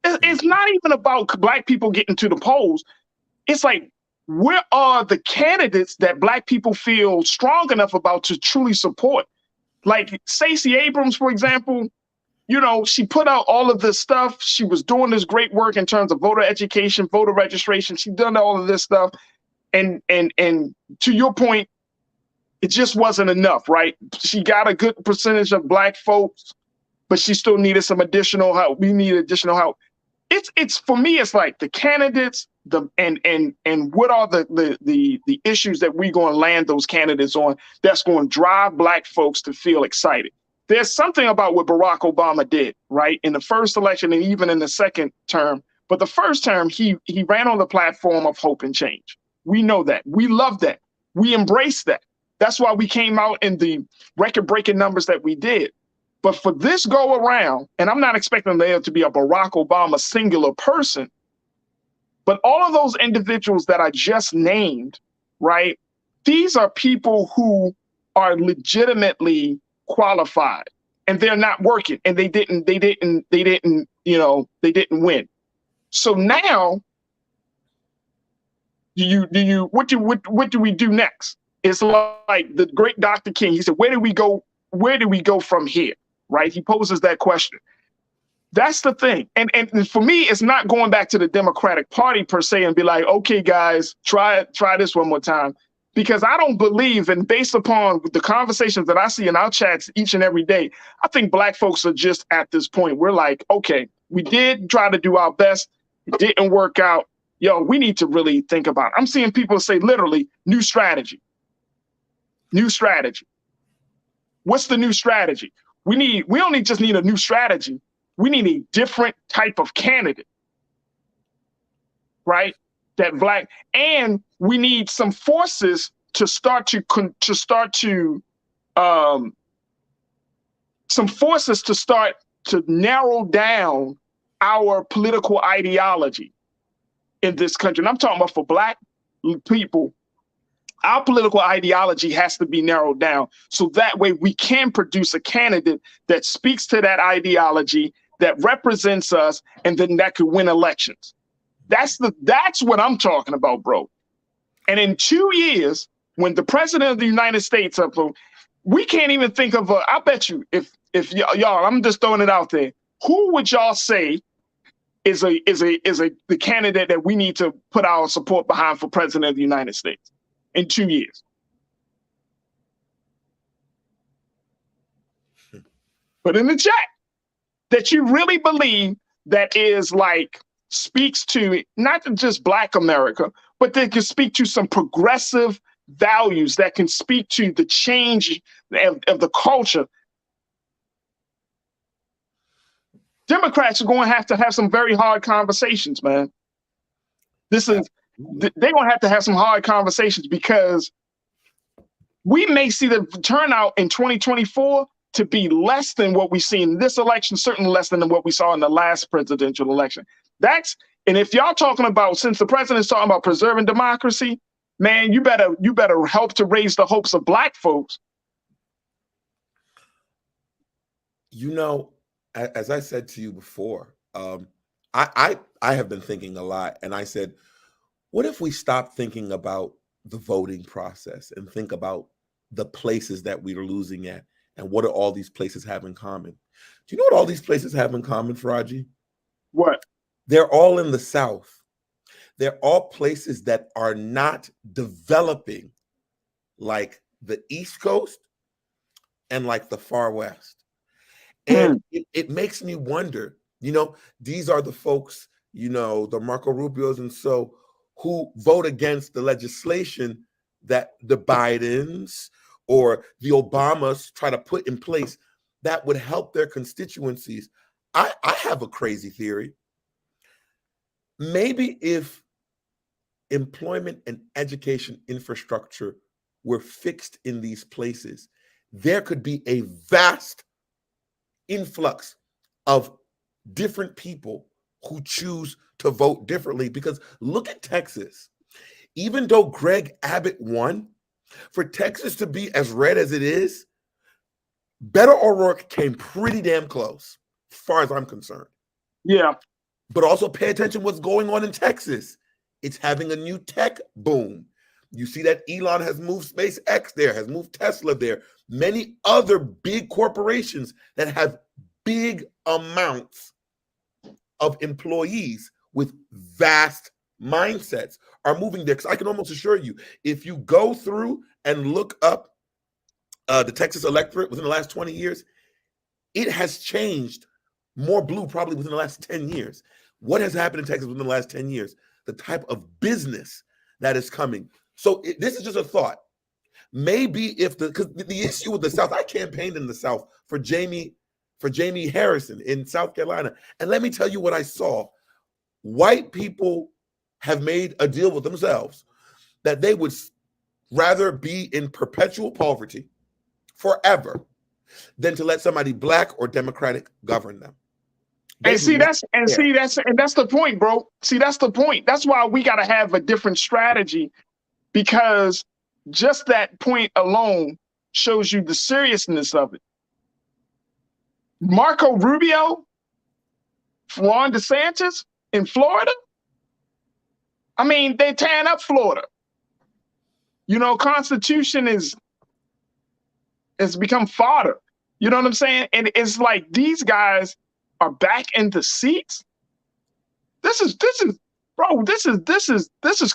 A: It's not even about Black people getting to the polls. It's like, where are the candidates that Black people feel strong enough about to truly support? Like Stacey Abrams, for example, you know, she put out all of this stuff. She was doing this great work in terms of voter education, voter registration. She done all of this stuff. And to your point, it just wasn't enough, right? She got a good percentage of Black folks, but she still needed some additional help. We need additional help. It's for me, it's like the candidates, and what are the issues that we're going to land those candidates on that's going to drive Black folks to feel excited. There's something about what Barack Obama did, right? In the first election and even in the second term. But the first term, he ran on the platform of hope and change. We know that. We love that. We embrace that. That's why we came out in the record-breaking numbers that we did. But for this go around, and I'm not expecting there to be a Barack Obama singular person, but all of those individuals that I just named, right? These are people who are legitimately qualified, and they're not working, and they didn't win. So now, what do we do next? It's like the great Dr. King. He said, where do we go? Where do we go from here? Right? He poses that question. That's the thing. And for me, it's not going back to the Democratic Party per se and be like, okay, guys, try this one more time. Because I don't believe, and based upon the conversations that I see in our chats each and every day, I think Black folks are just at this point. We're like, okay, we did try to do our best. It didn't work out. Yo, we need to really think about it. I'm seeing people say literally new strategy. New strategy. What's the new strategy? We only just need a new strategy. We need a different type of candidate, right? That Black, and we need some forces to start to narrow down our political ideology in this country. And I'm talking about for Black people. Our political ideology has to be narrowed down so that way we can produce a candidate that speaks to that ideology, that represents us, and then that could win elections. That's what I'm talking about, bro. And in 2 years, when the president of the United States, we can't even think of I bet you if y'all, I'm just throwing it out there, who would y'all say is the candidate that we need to put our support behind for president of the United States in 2 years? Put in the chat that you really believe that is like speaks to not just Black America, but that can speak to some progressive values, that can speak to the change of the culture. Democrats are going to have some very hard conversations, man. They're going to have some hard conversations because we may see the turnout in 2024 to be less than what we've seen in this election, certainly less than what we saw in the last presidential election. And if y'all talking about, since the president's talking about preserving democracy, man, you better help to raise the hopes of Black folks.
K: You know, as I said to you before, I have been thinking a lot, and I said, what if we stop thinking about the voting process and think about the places that we are losing at, and what do all these places have in common? Do you know what all these places have in common, Farrajii?
A: What?
K: They're all in the South. They're all places that are not developing like the East Coast and like the Far West. And it makes me wonder, you know, these are the folks, you know, the Marco Rubios and so, who vote against the legislation that the Bidens or the Obamas try to put in place that would help their constituencies. I have a crazy theory. Maybe if employment and education infrastructure were fixed in these places, there could be a vast influx of different people who choose to vote differently. Because look at Texas. Even though Greg Abbott won, for Texas to be as red as it is, Beto O'Rourke came pretty damn close, as far as I'm concerned.
A: Yeah.
K: But also pay attention to what's going on in Texas. It's having a new tech boom. You see that Elon has moved SpaceX there, has moved Tesla there. Many other big corporations that have big amounts of employees with vast mindsets are moving there. Because I can almost assure you, if you go through and look up the Texas electorate within the last 20 years, it has changed more blue probably within the last 10 years. What has happened in Texas within the last 10 years? The type of business that is coming. So this is just a thought. Maybe if because the issue with the South, I campaigned in the South for Jamie Harrison in South Carolina. And let me tell you what I saw. White people have made a deal with themselves that they would rather be in perpetual poverty forever than to let somebody black or Democratic govern them.
A: And that's the point, bro. See, that's the point. That's why we got to have a different strategy, because just that point alone shows you the seriousness of it. Marco Rubio, Ron DeSantis in Florida. I mean, they're tearing up Florida. You know, Constitution has become fodder. You know what I'm saying? And it's like these guys are back in the seats. This is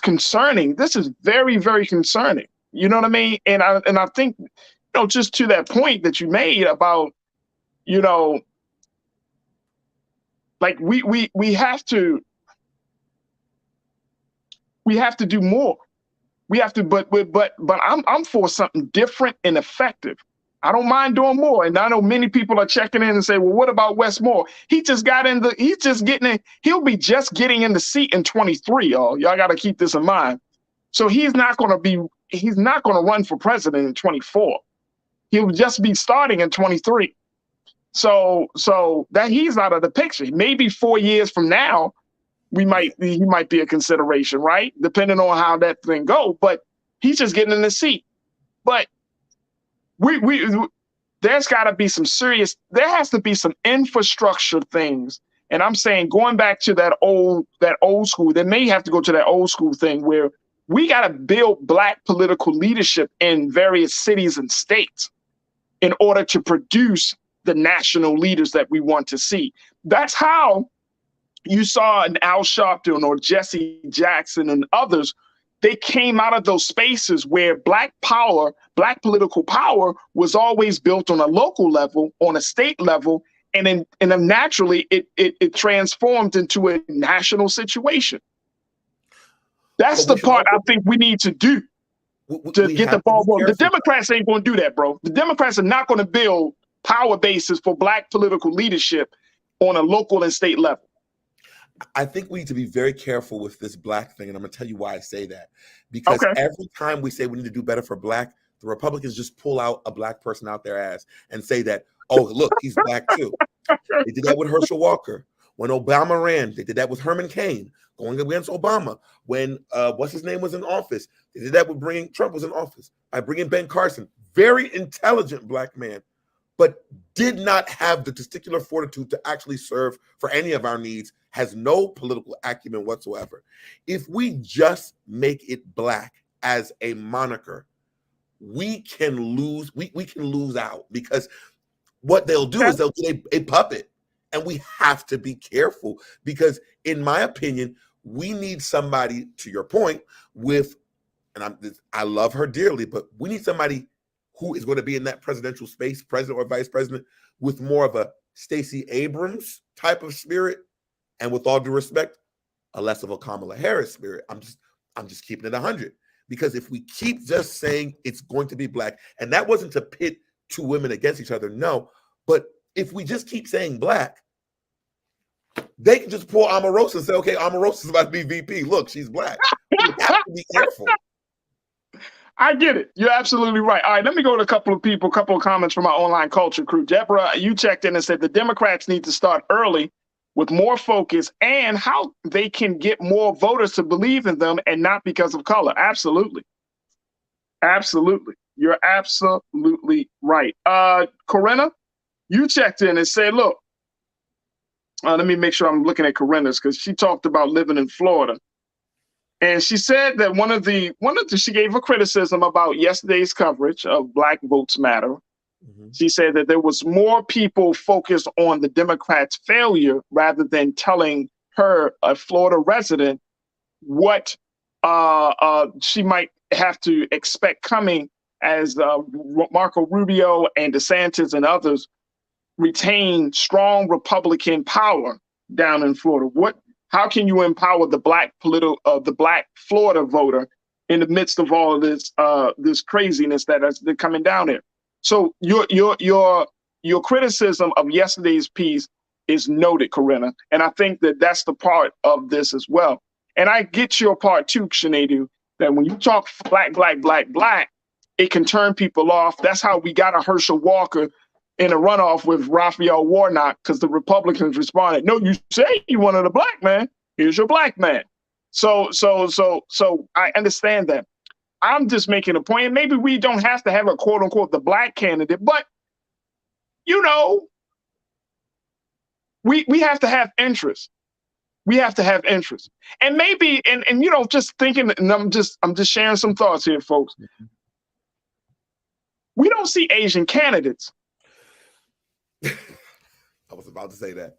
A: concerning. This is very, very concerning. You know what I mean? And I think, you know, just to that point that you made about, you know, like we have to do more. We have to, but I'm for something different and effective. I don't mind doing more. And I know many people are checking in and say, well, what about Westmore? He'll be just getting in the seat in 23, y'all. Y'all got to keep this in mind. So he's not going to run for president in 24. He'll just be starting in 23. So that he's out of the picture. Maybe 4 years from now, he might be a consideration, right? Depending on how that thing go. But he's just getting in the seat. But there's got to be there has to be some infrastructure things. And I'm saying, going back to that old school, they may have to go to that old school thing where we got to build black political leadership in various cities and states in order to produce the national leaders that we want to see. That's how you saw an Al Sharpton or Jesse Jackson and others. They came out of those spaces where black political power was always built on a local level, on a state level, and then naturally it transformed into a national situation. That's the part I think we need to do to get the ball rolling. The Democrats ain't going to do that, bro. The Democrats are not going to build power bases for black political leadership on a local and state level.
K: I think we need to be very careful with this black thing, and I'm going to tell you why I say that. Because every time we say we need to do better for black, the Republicans just pull out a black person out their ass and say that, oh, look, he's black too. They did that with Herschel Walker. When Obama ran, they did that with Herman Cain, going against Obama. When what's his name was in office, they did that with Trump was in office, by bringing Ben Carson, very intelligent black man, but did not have the testicular fortitude to actually serve for any of our needs, has no political acumen whatsoever. If we just make it black as a moniker, we can lose out, because what they'll do is they'll get a puppet, and we have to be careful, because in my opinion, we need somebody, to your point, with, and I love her dearly, but we need somebody who is going to be in that presidential space, president or vice president, with more of a Stacey Abrams type of spirit, and with all due respect, a less of a Kamala Harris spirit. I'm just keeping it 100, because if we keep just saying it's going to be black, and that wasn't to pit two women against each other, no, but if we just keep saying black, they can just pull Omarosa and say, okay, Omarosa is about to be VP. Look, she's black. We have to be careful.
A: I get it. You're absolutely right. All right, let me go to a couple of comments from our online culture crew. Deborah, you checked in and said the Democrats need to start early with more focus and how they can get more voters to believe in them and not because of color. Absolutely. Absolutely. You're absolutely right. Corinna, you checked in and said, look, let me make sure I'm looking at Corinna's, because she talked about living in Florida. And she said that she gave a criticism about yesterday's coverage of Black Votes Matter. She said that there was more people focused on the Democrats' failure rather than telling her, a Florida resident, what she might have to expect coming as Marco Rubio and DeSantis and others retain strong Republican power down in Florida. How can you empower the black Florida voter in the midst of all of this craziness that is coming down there? So your criticism of yesterday's piece is noted, Corinna, and I think that that's the part of this as well. And I get your part too, Sinead, that when you talk black, it can turn people off. That's how we got a Herschel Walker in a runoff with Raphael Warnock, because the Republicans responded, "No, you say you wanted a black man. Here's your black man." So I understand that. I'm just making a point. And maybe we don't have to have a quote unquote the black candidate, but we have to have interest. We have to have interest. And maybe, and just thinking, and I'm just sharing some thoughts here, folks. We don't see Asian candidates.
K: I was about to say that.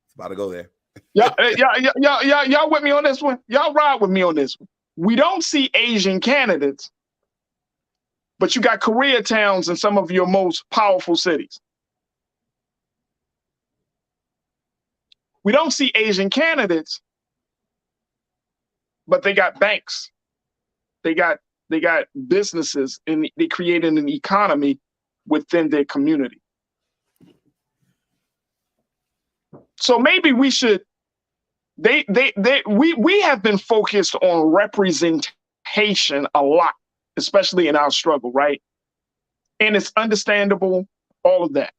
K: It's about to go there.
A: Y'all with me on this one? Y'all ride with me on this one. We don't see Asian candidates, but you got Koreatowns in some of your most powerful cities. We don't see Asian candidates, but they got banks. They got businesses, and they created an economy within their community. So maybe we should. We have been focused on representation a lot, especially in our struggle, right? And it's understandable, all of that.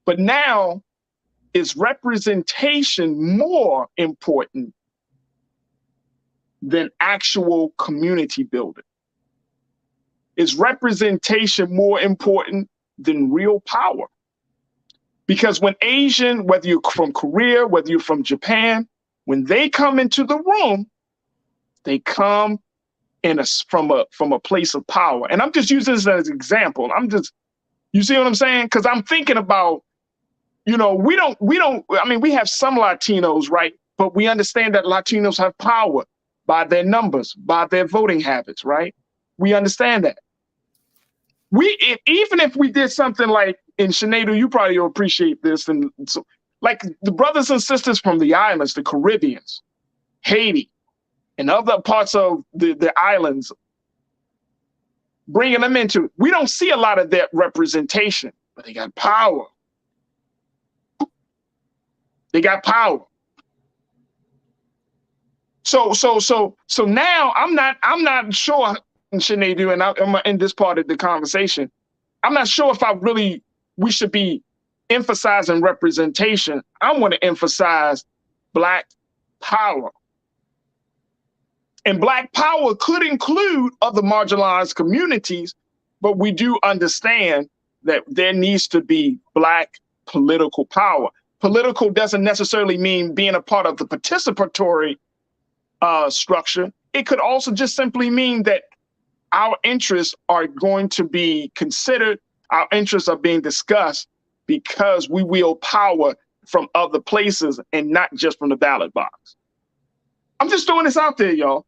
A: But now, is representation more important than actual community building? Is representation more important than real power? Because when Asian, whether you're from Korea, whether you're from Japan, when they come into the room, they come from a place of power. And I'm just using this as an example. You see what I'm saying? Because I'm thinking about, we have some Latinos, right? But we understand that Latinos have power by their numbers, by their voting habits, right? We understand that. Even if we did something like, in Sinead, you probably will appreciate this, and so, like the brothers and sisters from the islands, the Caribbeans, Haiti, and other parts of the islands, bringing them into it. We don't see a lot of that representation, but they got power. They got power. So now I'm not sure, Sinead, and I'm in this part of the conversation. I'm not sure if we should be emphasizing representation. I want to emphasize black power. And black power could include other marginalized communities, but we do understand that there needs to be black political power. Political doesn't necessarily mean being a part of the participatory structure. It could also just simply mean that our interests are going to be considered, our interests are being discussed, because we wield power from other places and not just from the ballot box. I'm just throwing this out there, y'all.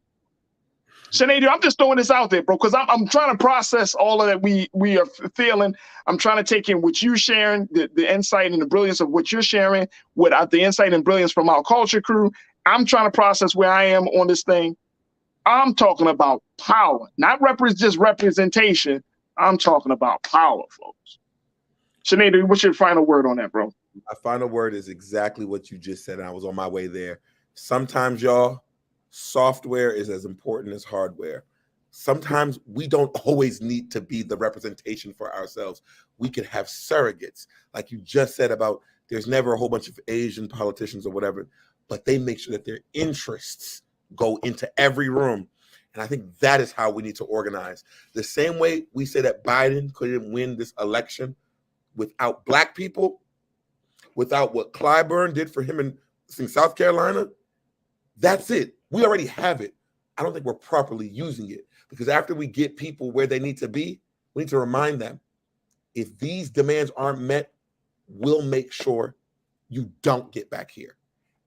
A: Sinead, I'm just throwing this out there, bro, because I'm trying to process all of that we are feeling. I'm trying to take in what you're sharing, the insight and the brilliance of what you're sharing, the insight and brilliance from our culture crew. I'm trying to process where I am on this thing. I'm talking about power, not just representation. I'm talking about power, folks. Sinead, what's your final word on that, bro?
K: My final word is exactly what you just said, and I was on my way there. Sometimes, y'all, software is as important as hardware. Sometimes we don't always need to be the representation for ourselves. We could have surrogates, like you just said about there's never a whole bunch of Asian politicians or whatever, but they make sure that their interests go into every room. And I think that is how we need to organize. The same way we say that Biden couldn't win this election without black people, without what Clyburn did for him in South Carolina, that's it. We already have it. I don't think we're properly using it, because after we get people where they need to be, we need to remind them If these demands aren't met, we'll make sure you don't get back here.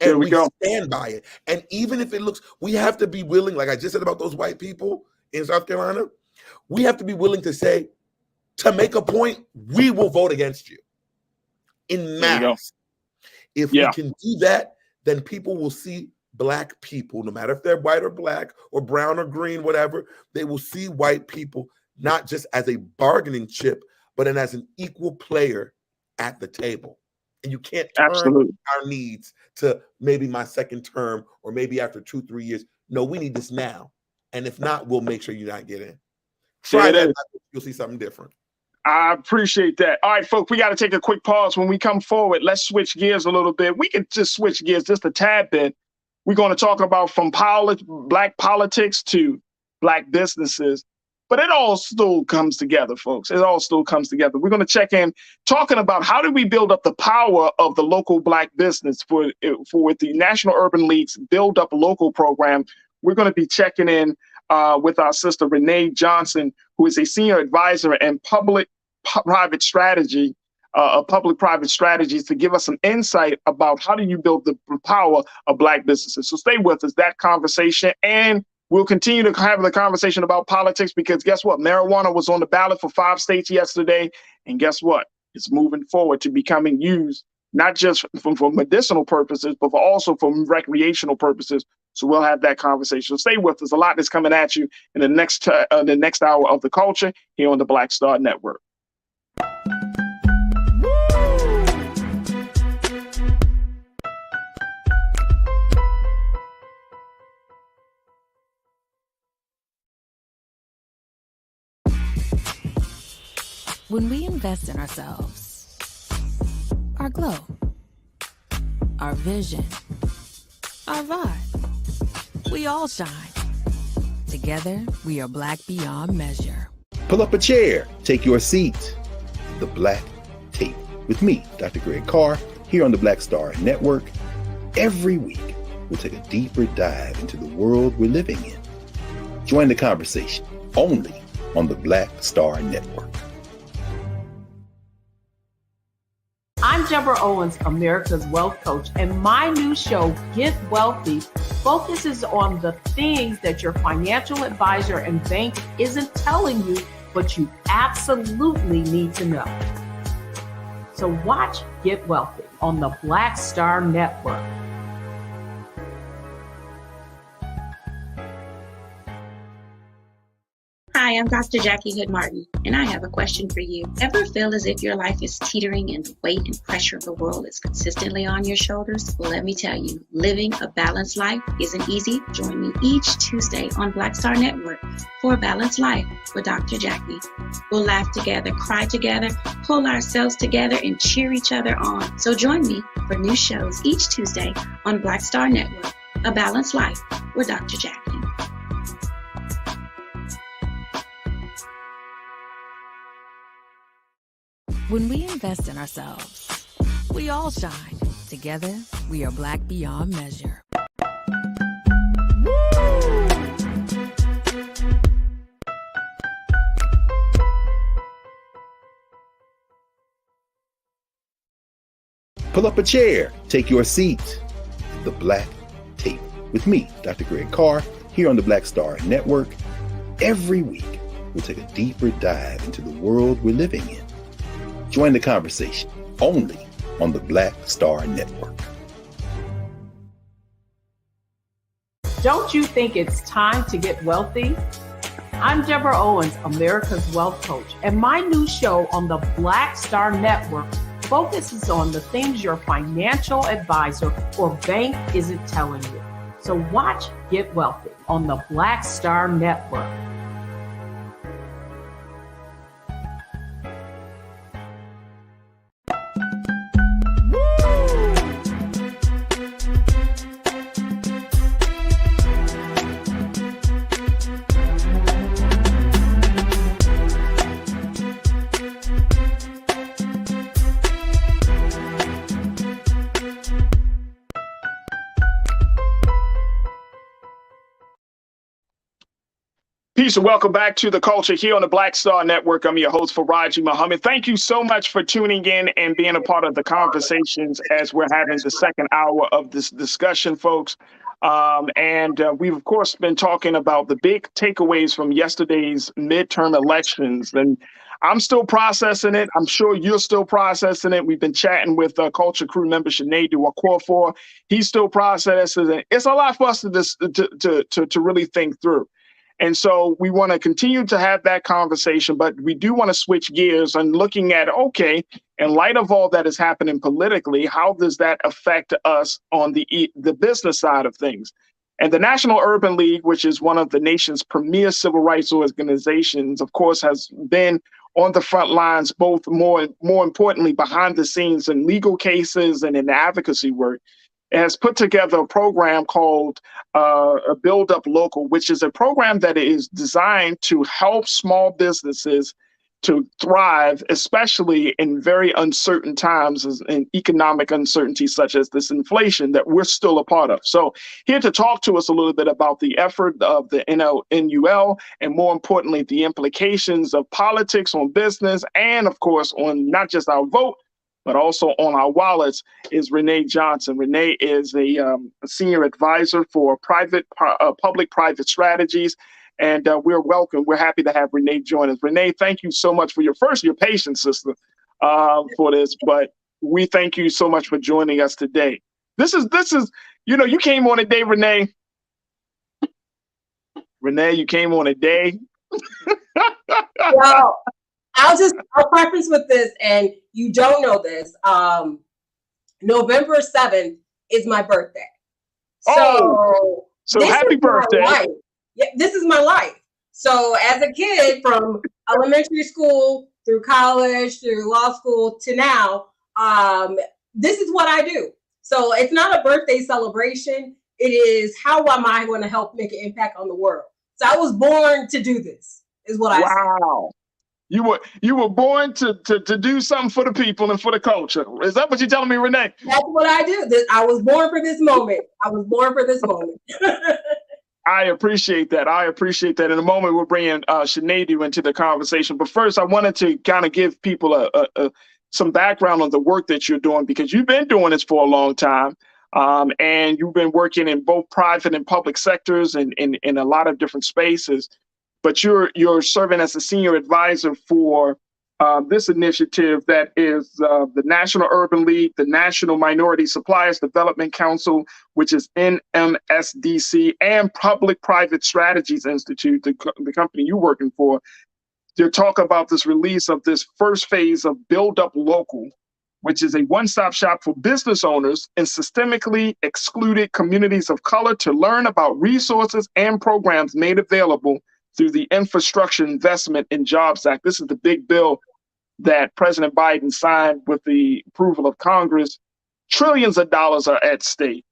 K: And
A: there we go.
K: Stand by it. And even if it looks, we have to be willing, like I just said about those white people in South Carolina, we have to be willing to say, to make a point, we will vote against you in mass. If we can do that, then people will see Black people, no matter if they're white or Black or brown or green, whatever, they will see white people not just as a bargaining chip, but as an equal player at the table. And you can't turn our needs to maybe my second term or maybe after 2-3 years. No, we need this now. And if not, we'll make sure you not get in. Try that. You'll see something different.
A: I appreciate that. All right, folks, we got to take a quick pause. When we come forward, let's switch gears a little bit. We can just switch gears just a tad bit. We're going to talk about from Black politics to Black businesses. But it all still comes together, folks. It all still comes together. We're going to check in talking about how do we build up the power of the local Black business for the National Urban League's Build Up Local program. We're going to be checking in with our sister, Renee Johnson, who is a senior advisor in public-private strategies to give us some insight about how do you build the power of Black businesses. So stay with us, that conversation, and we'll continue to have the conversation about politics because guess what? Marijuana was on the ballot for 5 states yesterday. And guess what? It's moving forward to becoming used, not just for medicinal purposes, but also for recreational purposes. So we'll have that conversation. So stay with us. A lot is coming at you in the next hour of The Culture here on the Black Star Network.
G: When we invest in ourselves, our glow, our vision, our vibe, we all shine. Together, we are Black beyond measure.
L: Pull up a chair, take your seat. The Black Tape with me, Dr. Greg Carr, here on the Black Star Network. Every week, we'll take a deeper dive into the world we're living in. Join the conversation only on the Black Star Network.
I: I'm Deborah Owens, America's Wealth Coach, and my new show, Get Wealthy, focuses on the things that your financial advisor and bank isn't telling you, but you absolutely need to know. So watch Get Wealthy on the Black Star Network.
M: Hi, I'm Dr. Jackie Hood Martin, and I have a question for you. Ever feel as if your life is teetering and the weight and pressure of the world is consistently on your shoulders? Well, let me tell you, living a balanced life isn't easy. Join me each Tuesday on Black Star Network for A Balanced Life with Dr. Jackie. We'll laugh together, cry together, pull ourselves together, and cheer each other on. So join me for new shows each Tuesday on Black Star Network, A Balanced Life with Dr. Jackie.
G: When we invest in ourselves, we all shine. Together, we are Black beyond measure.
L: Pull up a chair, take your seat. The Black Tape with me, Dr. Greg Carr, here on the Black Star Network. Every week, we'll take a deeper dive into the world we're living in. Join the conversation only on the Black Star Network.
I: Don't you think it's time to get wealthy? I'm Deborah Owens, America's Wealth Coach, and my new show on the Black Star Network focuses on the things your financial advisor or bank isn't telling you. So watch Get Wealthy on the Black Star Network.
A: Peace Peace and welcome back to The Culture here on the Black Star Network. I'm your host, Farrajii Muhammad. Thank you so much for tuning in and being a part of the conversations as we're having the second hour of this discussion, folks. We've, of course, been talking about the big takeaways from yesterday's midterm elections. And I'm still processing it. I'm sure you're still processing it. We've been chatting with Culture Crew member Sinead Duakofor. He's still processing it. It's a lot for us to really think through. And so we want to continue to have that conversation, but we do want to switch gears and looking at, okay, in light of all that is happening politically, how does that affect us on the business side of things? And the National Urban League, which is one of the nation's premier civil rights organizations, of course, has been on the front lines, both more importantly, behind the scenes in legal cases and in advocacy work. It has put together a program called Build Up Local, which is a program that is designed to help small businesses to thrive, especially in very uncertain times and economic uncertainty such as this inflation that we're still a part of. So here to talk to us a little bit about the effort of the NUL and more importantly, the implications of politics on business and of course on not just our vote, but also on our wallets is Renee Johnson. Renee is a senior advisor for public-private strategies. And we're happy to have Renee join us. Renee, thank you so much for your patience, sister, for this. But we thank you so much for joining us today. This is, you came on a day, Renee. Renee, you came on a day.
N: Well, I'll preface with this, and you don't know this. November 7th is my birthday. So
A: happy birthday.
N: Yeah, this is my life. So as a kid from elementary school through college, through law school to now, this is what I do. So it's not a birthday celebration. It is how am I going to help make an impact on the world? So I was born to do this, is what I say.
A: Wow. You were born to do something for the people and for the culture. Is that what you're telling me, Renee?
N: That's what I do. I was born for this moment.
A: I appreciate that. In a moment, we're bringing Sinead into the conversation. But first, I wanted to kind of give people some background on the work that you're doing, because you've been doing this for a long time. And you've been working in both private and public sectors and in a lot of different spaces. But you're serving as a senior advisor for this initiative that is the National Urban League, the National Minority Suppliers Development Council, which is NMSDC, and Public-Private Strategies Institute, the company you're working for. To talk about this release of this first phase of Build Up Local, which is a one-stop shop for business owners in systemically excluded communities of color to learn about resources and programs made available through the Infrastructure Investment and Jobs Act. This is the big bill that President Biden signed with the approval of Congress. Trillions of dollars are at stake.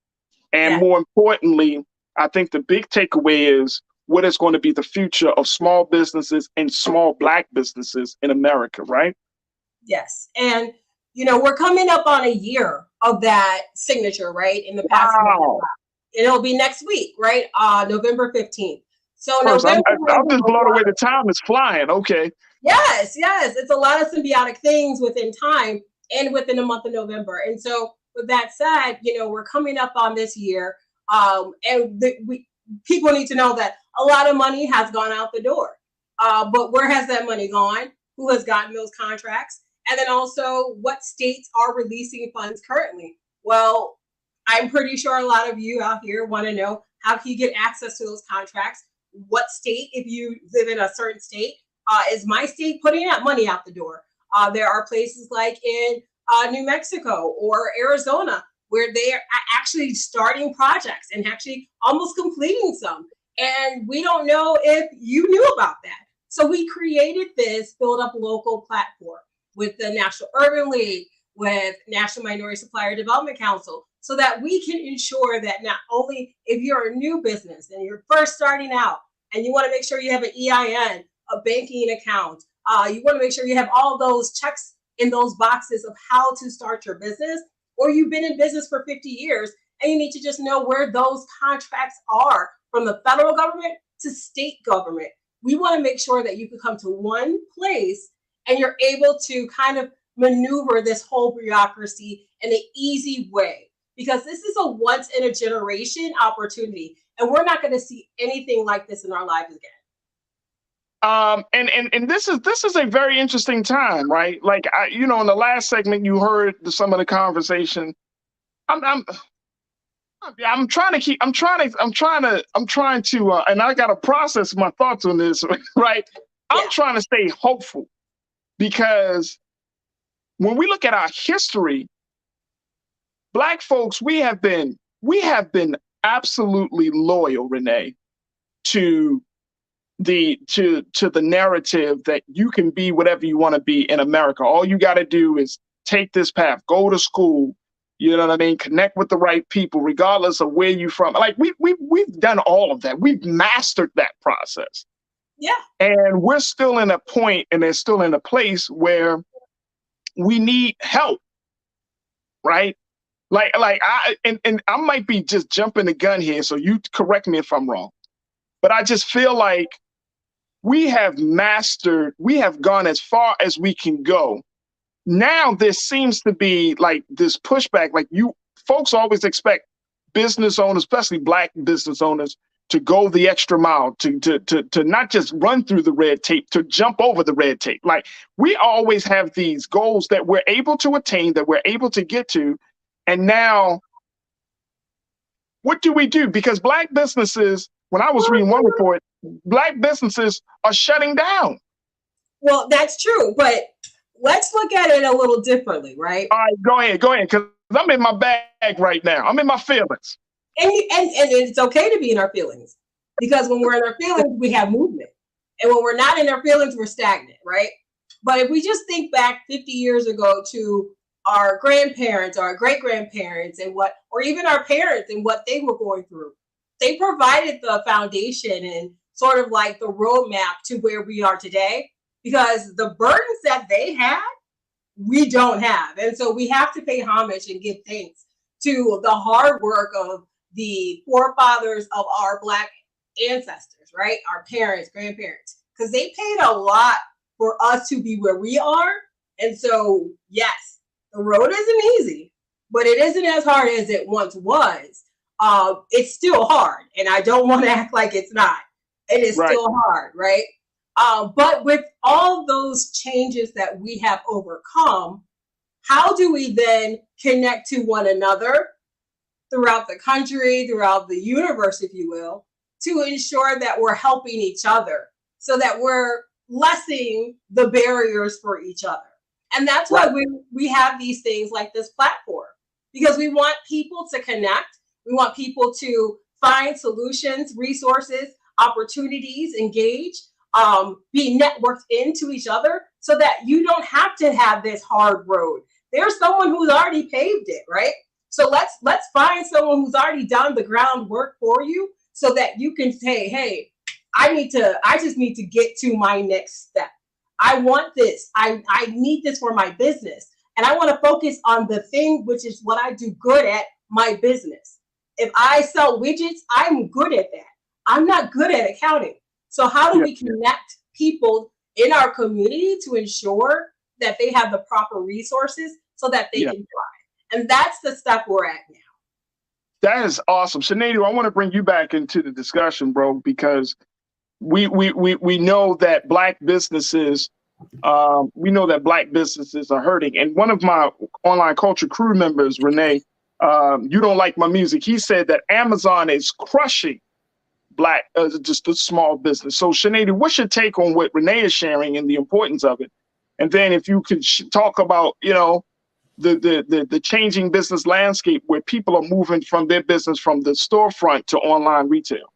A: And more importantly, I think the big takeaway is what is going to be the future of small businesses and small Black businesses in America, right?
N: Yes. And, we're coming up on a year of that signature, right? In the past. Wow. And it'll be next week, right? November 15th. So
A: I'm just blown away. The time is flying. Okay.
N: Yes. It's a lot of symbiotic things within time and within the month of November. And so with that said, we're coming up on this year. People need to know that a lot of money has gone out the door. But where has that money gone? Who has gotten those contracts? And then also what states are releasing funds currently? Well, I'm pretty sure a lot of you out here want to know, how can you get access to those contracts? What state, if you live in a certain state, is my state putting that money out the door? There are places like in New Mexico or Arizona where they are actually starting projects and actually almost completing some. And we don't know if you knew about that. So we created this Build Up Local platform with the National Urban League, with National Minority Supplier Development Council, so that we can ensure that not only if you're a new business and you're first starting out and you want to make sure you have an EIN, a banking account, you want to make sure you have all those checks in those boxes of how to start your business, or you've been in business for 50 years and you need to just know where those contracts are from the federal government to state government. We want to make sure that you can come to one place and you're able to kind of maneuver this whole bureaucracy in an easy way, because this is a once in a generation opportunity, and we're not going to see anything like this in our lives again.
A: And this is a very interesting time, right? Like, in the last segment, you heard some of the conversation. I'm trying to, and I got to process my thoughts on this, right? I'm trying to stay hopeful, because when we look at our history, Black folks, we have been absolutely loyal, Renee, to the narrative that you can be whatever you want to be in America. All you got to do is take this path, go to school, you know what I mean, connect with the right people, regardless of where you're from. Like, we've done all of that. We've mastered that process.
N: Yeah.
A: And we're still in a point, and they're still in a place where we need help, right? Like I might be just jumping the gun here, so you correct me if I'm wrong, but I just feel like we have gone as far as we can go. Now there seems to be like this pushback. Like, you folks always expect business owners, especially Black business owners, to go the extra mile, to not just run through the red tape, to jump over the red tape. Like, we always have these goals that we're able to attain, that we're able to get to. And now, what do we do? Because Black businesses, when I was reading one report, Black businesses are shutting down.
N: Well, that's true, but let's look at it a little differently, right?
A: All right, go ahead, because I'm in my bag right now. I'm in my feelings.
N: And it's okay to be in our feelings, because when we're in our feelings, we have movement. And when we're not in our feelings, we're stagnant, right? But if we just think back 50 years ago to our grandparents, our great-grandparents, or even our parents and what they were going through, they provided the foundation and sort of like the roadmap to where we are today, because the burdens that they had, we don't have. And so we have to pay homage and give thanks to the hard work of the forefathers of our Black ancestors, right? Our parents, grandparents, because they paid a lot for us to be where we are. And so, yes, the road isn't easy, but it isn't as hard as it once was. It's still hard, and I don't want to act like it's not. It is still hard, right? But with all those changes that we have overcome, how do we then connect to one another throughout the country, throughout the universe, if you will, to ensure that we're helping each other, so that we're lessening the barriers for each other? And that's why we have these things like this platform, because we want people to connect. We want people to find solutions, resources, opportunities, engage, be networked into each other, so that you don't have to have this hard road. There's someone who's already paved it, right? So let's find someone who's already done the groundwork for you, so that you can say, hey, I just need to get to my next step. I want this. I need this for my business. And I want to focus on the thing which is what I do good at, my business. If I sell widgets, I'm good at that. I'm not good at accounting. So how do we connect people in our community to ensure that they have the proper resources so that they can thrive? And that's the step we're at now.
A: That is awesome. Sinead, I want to bring you back into the discussion, bro, because we know that Black businesses, are hurting. And one of my online culture crew members, Renee, you don't like my music, he said that Amazon is crushing Black, just a small business. So Sinead, what's your take on what Renee is sharing and the importance of it? And then if you could talk about, the changing business landscape where people are moving from their business from the storefront to online retail.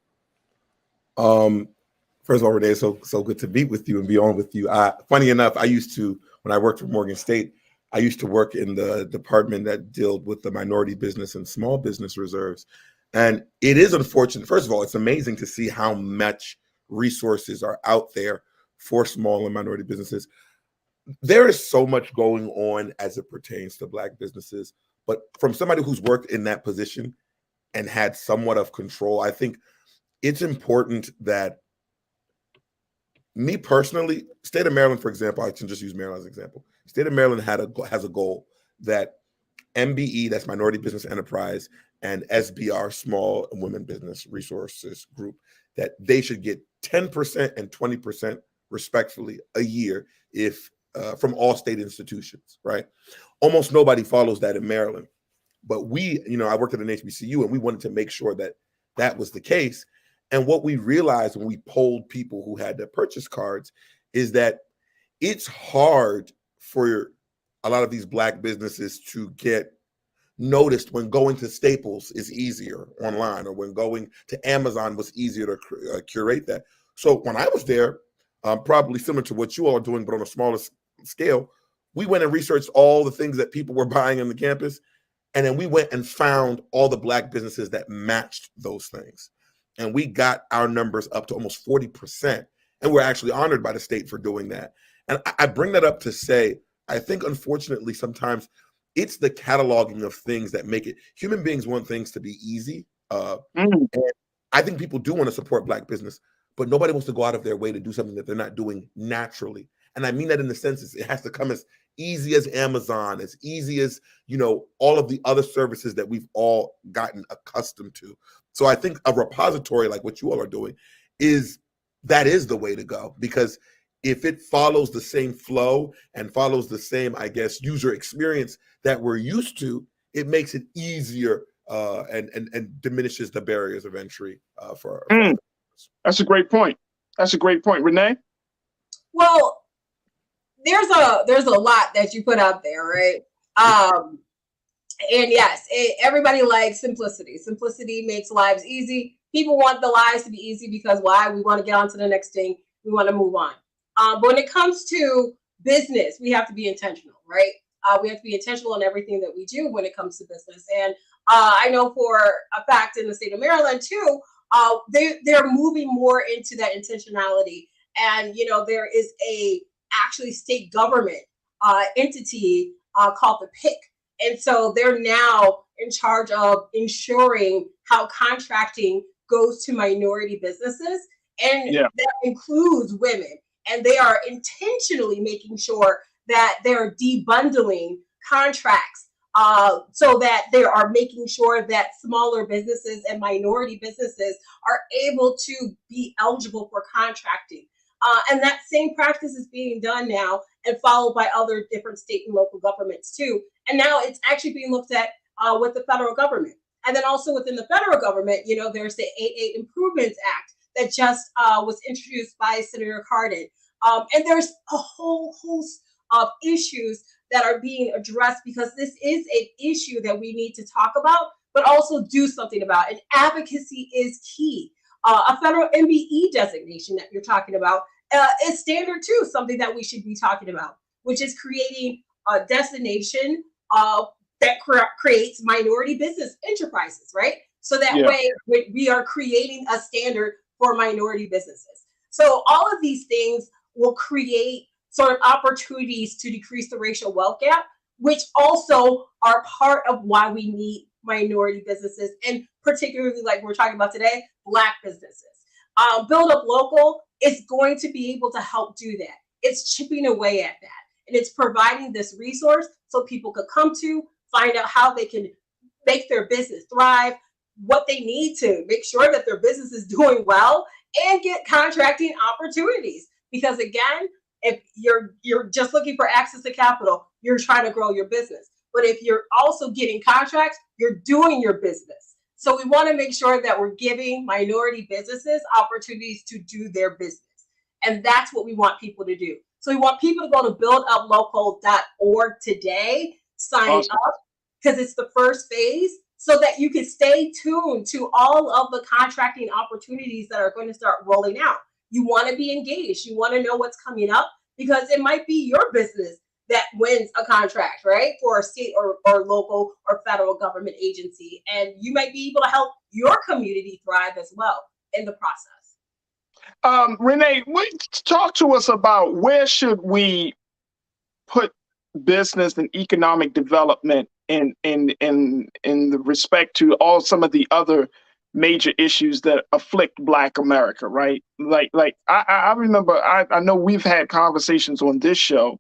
K: First of all, Renee, so good to be with you and be on with you. Funny enough, when I worked for Morgan State, I used to work in the department that dealt with the minority business and small business reserves. And it is unfortunate. First of all, it's amazing to see how much resources are out there for small and minority businesses. There is so much going on as it pertains to Black businesses. But from somebody who's worked in that position and had somewhat of control, I think it's important that Me personally, state of Maryland, for example, I can just use Maryland as an example. State of Maryland has a goal that MBE, that's Minority Business Enterprise, and SBR, Small and Women Business Resources Group, that they should get 10% and 20% respectfully a year if from all state institutions, right? Almost nobody follows that in Maryland. But we, I worked at an HBCU and we wanted to make sure that that was the case. And what we realized when we polled people who had their purchase cards is that it's hard for a lot of these Black businesses to get noticed when going to Staples is easier online, or when going to Amazon was easier to curate that. So when I was there, probably similar to what you all are doing, but on a smaller scale, we went and researched all the things that people were buying on the campus. And then we went and found all the Black businesses that matched those things. And we got our numbers up to almost 40%. And we're actually honored by the state for doing that. And I bring that up to say, I think, unfortunately, sometimes it's the cataloging of things that make it. Human beings want things to be easy. And I think people do want to support Black business, but nobody wants to go out of their way to do something that they're not doing naturally. And I mean that in the sense it has to come as easy as Amazon, as easy as, all of the other services that we've all gotten accustomed to. So I think a repository like what you all are doing is the way to go, because if it follows the same flow and follows the same, I guess, user experience that we're used to, it makes it easier and diminishes the barriers of entry for
A: That's a great point. That's a great point. Renee?
N: Well, there's a lot that you put out there, right? And yes, everybody likes simplicity. Simplicity makes lives easy. People want the lives to be easy because why? We want to get on to the next thing. We want to move on. But when it comes to business, we have to be intentional, right? We have to be intentional in everything that we do when it comes to business. And I know for a fact in the state of Maryland too, they're moving more into that intentionality. And, there is actually state government entity called the PIC. And so they're now in charge of ensuring how contracting goes to minority businesses. And that includes women. And they are intentionally making sure that they're debundling contracts so that they are making sure that smaller businesses and minority businesses are able to be eligible for contracting. And that same practice is being done now and followed by other different state and local governments too. And now it's actually being looked at with the federal government. And then also within the federal government, there's the 88 Improvements Act that just was introduced by Senator Cardin. And there's a whole host of issues that are being addressed because this is an issue that we need to talk about, but also do something about. And advocacy is key. A federal MBE designation that you're talking about is standard too, something that we should be talking about, which is creating a destination that creates minority business enterprises, right? So that way we are creating a standard for minority businesses. So all of these things will create sort of opportunities to decrease the racial wealth gap, which also are part of why we need minority businesses, and particularly like we're talking about today, Black businesses. Build Up Local is going to be able to help do that. It's chipping away at that. And it's providing this resource so people could come to, find out how they can make their business thrive, what they need to make sure that their business is doing well, and get contracting opportunities. Because again, if you're just looking for access to capital, you're trying to grow your business. But if you're also getting contracts, you're doing your business. So we want to make sure that we're giving minority businesses opportunities to do their business. And that's what we want people to do. So we want people to go to builduplocal.org today, sign up, because it's the first phase, so that you can stay tuned to all of the contracting opportunities that are going to start rolling out. You want to be engaged. You want to know what's coming up, because it might be your business that wins a contract, right? For a state or local or federal government agency. And you might be able to help your community thrive as well in the process.
A: Renee, talk to us about where should we put business and economic development in the respect to all some of the other major issues that afflict Black America, right? I remember, I know we've had conversations on this show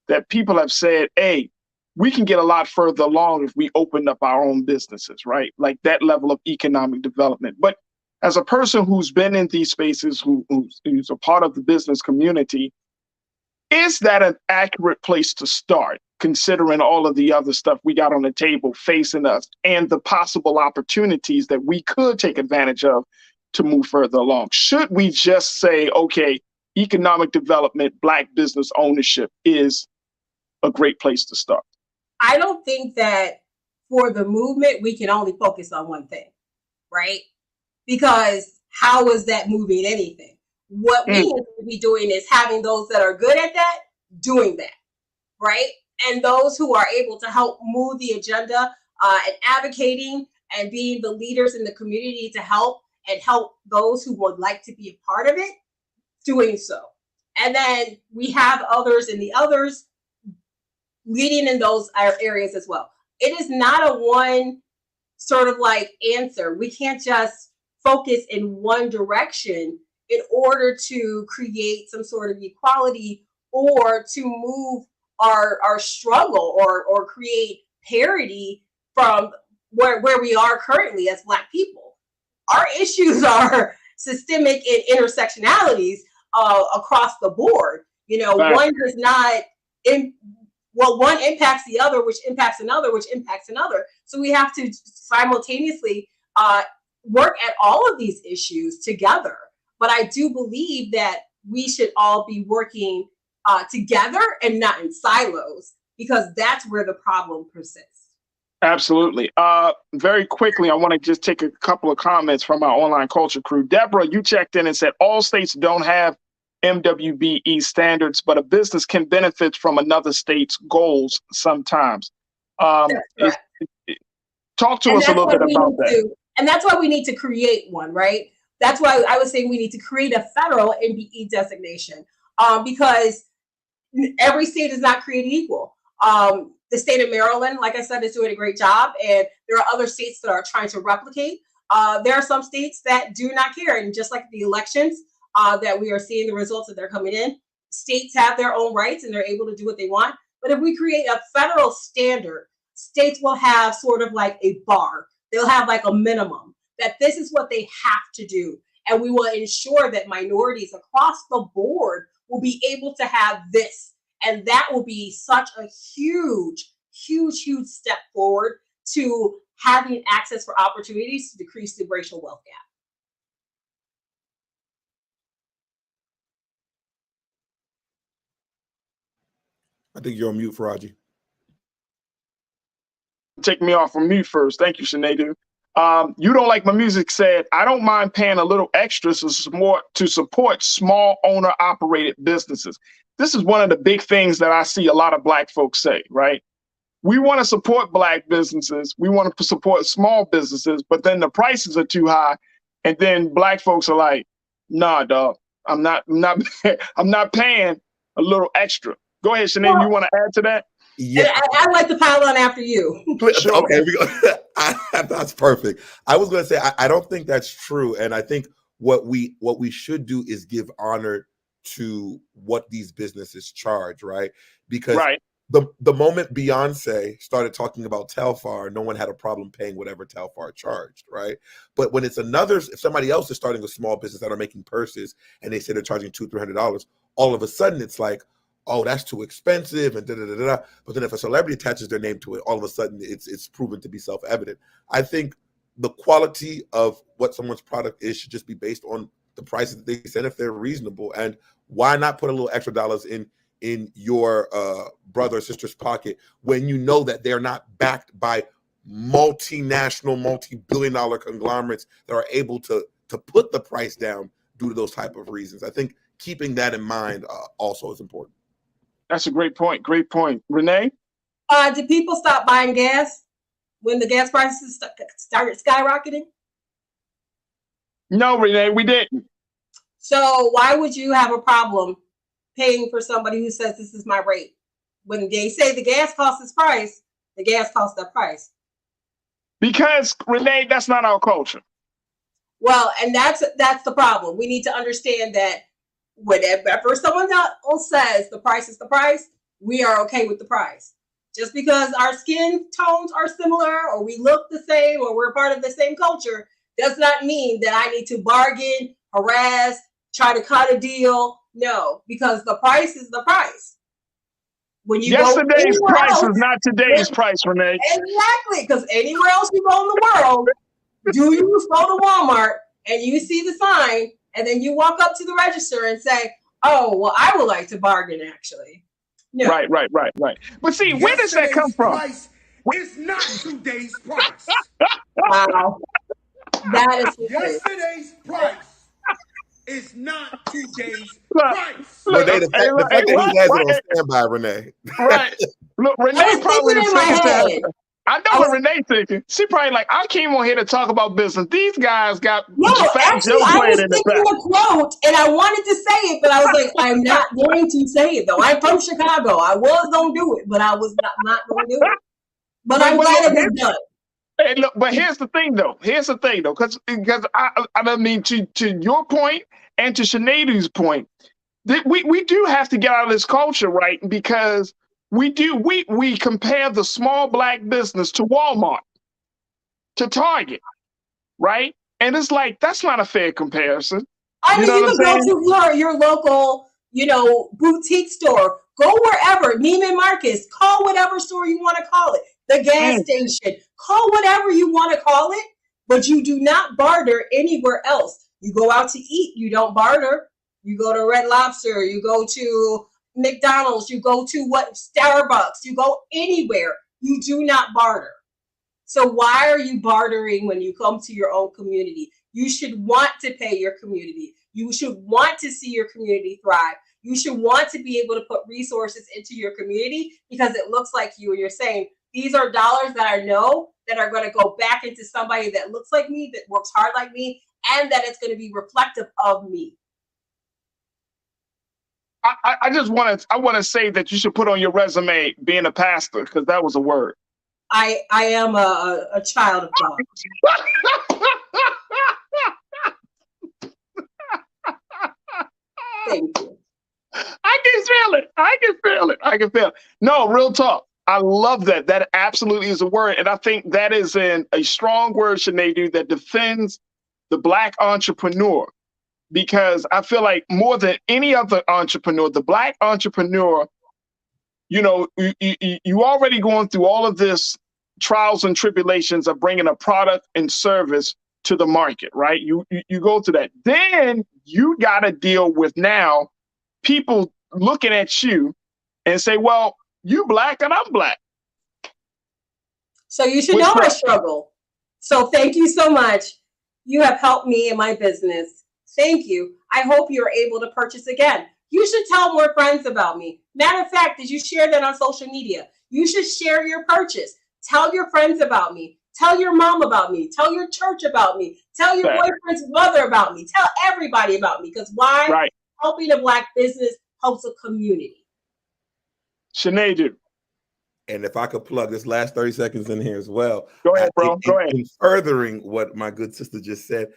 A: that people have said, hey, we can get a lot further along if we opened up our own businesses, right? Like that level of economic development. But as a person who's been in these spaces, who's a part of the business community, is that an accurate place to start, considering all of the other stuff we got on the table facing us and the possible opportunities that we could take advantage of to move further along? Should we just say, okay, economic development, Black business ownership is a great place to start?
N: I don't think that for the movement, we can only focus on one thing, right? Because how is that moving anything? What we need to be doing is having those that are good at that, doing that, right? And those who are able to help move the agenda and advocating and being the leaders in the community to help those who would like to be a part of it, doing so. And then we have others and the others leading in those areas as well. It is not a one sort of like answer. We can't just focus in one direction in order to create some sort of equality or to move our struggle or create parity from where we are currently as Black people. Our issues are systemic and intersectionalities across the board. You know,
A: right.
N: One does not, one impacts the other, which impacts another, which impacts another. So we have to simultaneously work at all of these issues together. But I do believe that we should all be working together and not in silos, because that's where the problem persists. Absolutely.
A: Very quickly, I want to just take a couple of comments from our online culture crew. Deborah, you checked in and said all states don't have MWBE standards, but a business can benefit from another state's goals sometimes. Talk to us a little bit about that.
N: And that's why we need to create one, right? That's why I was saying we need to create a federal MBE designation, because every state is not created equal. The state of Maryland, like I said, is doing a great job, and there are other states that are trying to replicate. There are some states that do not care, and just like the elections that we are seeing the results that they're coming in, states have their own rights and they're able to do what they want. But if we create a federal standard, states will have sort of like a bar. They'll have like a minimum that this is what they have to do. And we will ensure that minorities across the board will be able to have this. And that will be such a huge, huge, huge step forward to having access for opportunities to decrease the racial wealth gap.
K: I think you're on mute, Farrajii.
A: Take me off from mute first. Thank you, Sinead. You Don't Like My Music said, I don't mind paying a little extra to support small owner-operated businesses. This is one of the big things that I see a lot of Black folks say, right? We want to support Black businesses. We want to support small businesses, but then the prices are too high. And then Black folks are like, nah, dog, I'm not paying a little extra. Go ahead, Sinead, you want to add to that?
K: Yeah,
N: I'd like to pile on after you.
K: Sure. Okay, we go. That's perfect. I was going to say I don't think that's true, and I think what we should do is give honor to what these businesses charge, right? Because the moment Beyonce started talking about Telfar, no one had a problem paying whatever Telfar charged, right? But when it's if somebody else is starting a small business that are making purses and they say they're charging $200-300, all of a sudden it's like, oh, that's too expensive, and da-da-da-da. But then if a celebrity attaches their name to it, all of a sudden it's proven to be self-evident. I think the quality of what someone's product is should just be based on the prices that they send if they're reasonable. And why not put a little extra dollars in your brother or sister's pocket when you know that they're not backed by multinational, multi-billion-dollar conglomerates that are able to put the price down due to those type of reasons. I think keeping that in mind also is important.
A: That's a great point. Great point. Renee?
N: Did people stop buying gas when the gas prices started skyrocketing?
A: No, Renee, we didn't.
N: So why would you have a problem paying for somebody who says this is my rate? When they say the gas costs this price, the gas costs that price.
A: Because, Renee, that's not our culture.
N: Well, and that's the problem. We need to understand that whenever someone else says the price is the price, we are okay with the price. Just because our skin tones are similar or we look the same or we're part of the same culture does not mean that I need to bargain, harass, try to cut a deal. No, because the price is the price. When you
A: Yesterday's
N: go
A: price
N: else,
A: is not today's price, Renee.
N: Exactly, because anywhere else you go in the world, do you go to Walmart and you see the sign and then you walk up to the register and say, oh, well, I would like to bargain, actually. No.
A: Right. But see, where does that come from?
O: Price is not today's price.
N: Wow. That is
O: yesterday's price is not today's price.
K: Renee, the fact that he has it on standby, Renee.
A: Right. Look, Renee probably the thinking. I know what Renee's thinking. She probably like, I came on here to talk about business. These guys got Fat Joe playing in the back.
N: I was thinking a quote, and I wanted to say it, but I was like, I'm not going to say it, though. I'm from Chicago. I was going to do it, but I was not going to do it. But I'm glad it was done.
A: Hey, look, but here's the thing, though, because I mean, to your point and to Sinead's point, we do have to get out of this culture, right? Because we compare the small black business to Walmart, to Target, right? And it's like, that's not a fair comparison.
N: I mean, you can go to your local, boutique store, go wherever, Neiman Marcus, call whatever store you want to call it, the gas station, call whatever you want to call it, but you do not barter anywhere else. You go out to eat, you don't barter. You go to Red Lobster, you go to McDonald's, you go to Starbucks, you go anywhere. You do not barter. So why are you bartering when you come to your own community? You should want to pay your community. You should want to see your community thrive. You should want to be able to put resources into your community because it looks like you, and you're saying, these are dollars that I know that are going to go back into somebody that looks like me, that works hard like me, and that it's going to be reflective of me.
A: I just want to say that you should put on your resume being a pastor, because that was a word.
N: I am a child of God. Thank you.
A: I can feel it. No, real talk. I love that. That absolutely is a word. And I think that is a strong word, Sinead, that defends the Black entrepreneur. Because I feel like more than any other entrepreneur, the Black entrepreneur, you already going through all of this trials and tribulations of bringing a product and service to the market, right? You go through that. Then you got to deal with now people looking at you and say, well, you Black and I'm Black.
N: So you should know my struggle. So thank you so much. You have helped me in my business. Thank you. I hope you're able to purchase again. You should tell more friends about me. Matter of fact, did you share that on social media? You should share your purchase. Tell your friends about me. Tell your mom about me. Tell your church about me. Tell your boyfriend's mother about me. Tell everybody about me. Because why?
A: Right.
N: Helping a Black business helps a community.
A: Sinead.
K: And if I could plug this last 30 seconds in here as well.
A: Go ahead, bro. Go ahead.
K: In furthering what my good sister just said.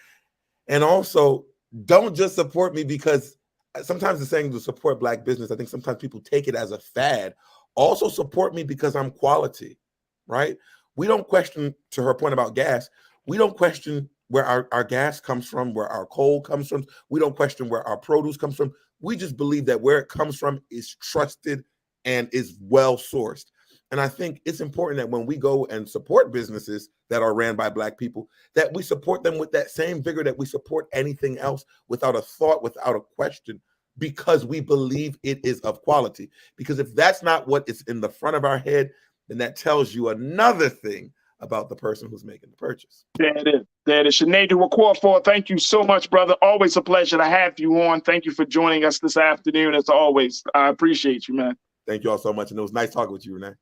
K: And also, don't just support me because sometimes the saying to support Black business, I think sometimes people take it as a fad. Also support me because I'm quality, right? We don't question, to her point about gas, we don't question where our gas comes from, where our coal comes from. We don't question where our produce comes from. We just believe that where it comes from is trusted and is well sourced. And I think it's important that when we go and support businesses that are ran by Black people, that we support them with that same vigor that we support anything else, without a thought, without a question, because we believe it is of quality. Because if that's not what is in the front of our head, then that tells you another thing about the person who's making the purchase.
A: There it is. Sinead Wakorfor, thank you so much, brother. Always a pleasure to have you on. Thank you for joining us this afternoon, as always. I appreciate you, man.
K: Thank you all so much. And it was nice talking with you, Renee.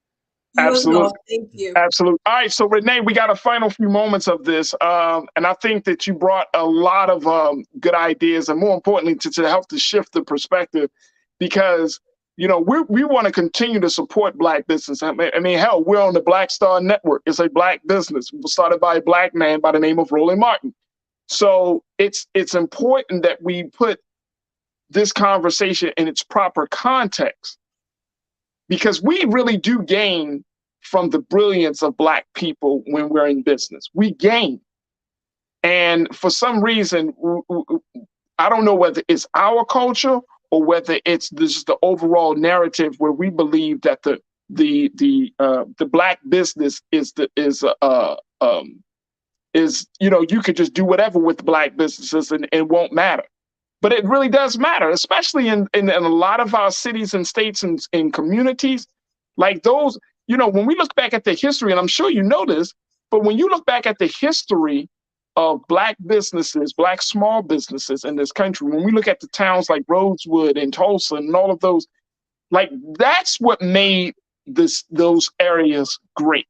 A: Absolutely.
N: Thank you.
A: Absolutely. All right. So, Renee, we got a final few moments of this. And I think that you brought a lot of good ideas, and more importantly, to help to shift the perspective, because, we want to continue to support Black business. I mean, hell, we're on the Black Star Network. It's a Black business started by a Black man by the name of Roland Martin. So it's important that we put this conversation in its proper context, because we really do gain from the brilliance of Black people when we're in business. We gain. And for some reason, I don't know whether it's our culture or whether it's just the overall narrative where we believe that the Black business is you could just do whatever with Black businesses and it won't matter. But it really does matter, especially in a lot of our cities and states and communities. Like those, when we look back at the history, and I'm sure you know this, but when you look back at the history of Black businesses, Black small businesses in this country, when we look at the towns like Rosewood and Tulsa and all of those, like that's what made those areas great.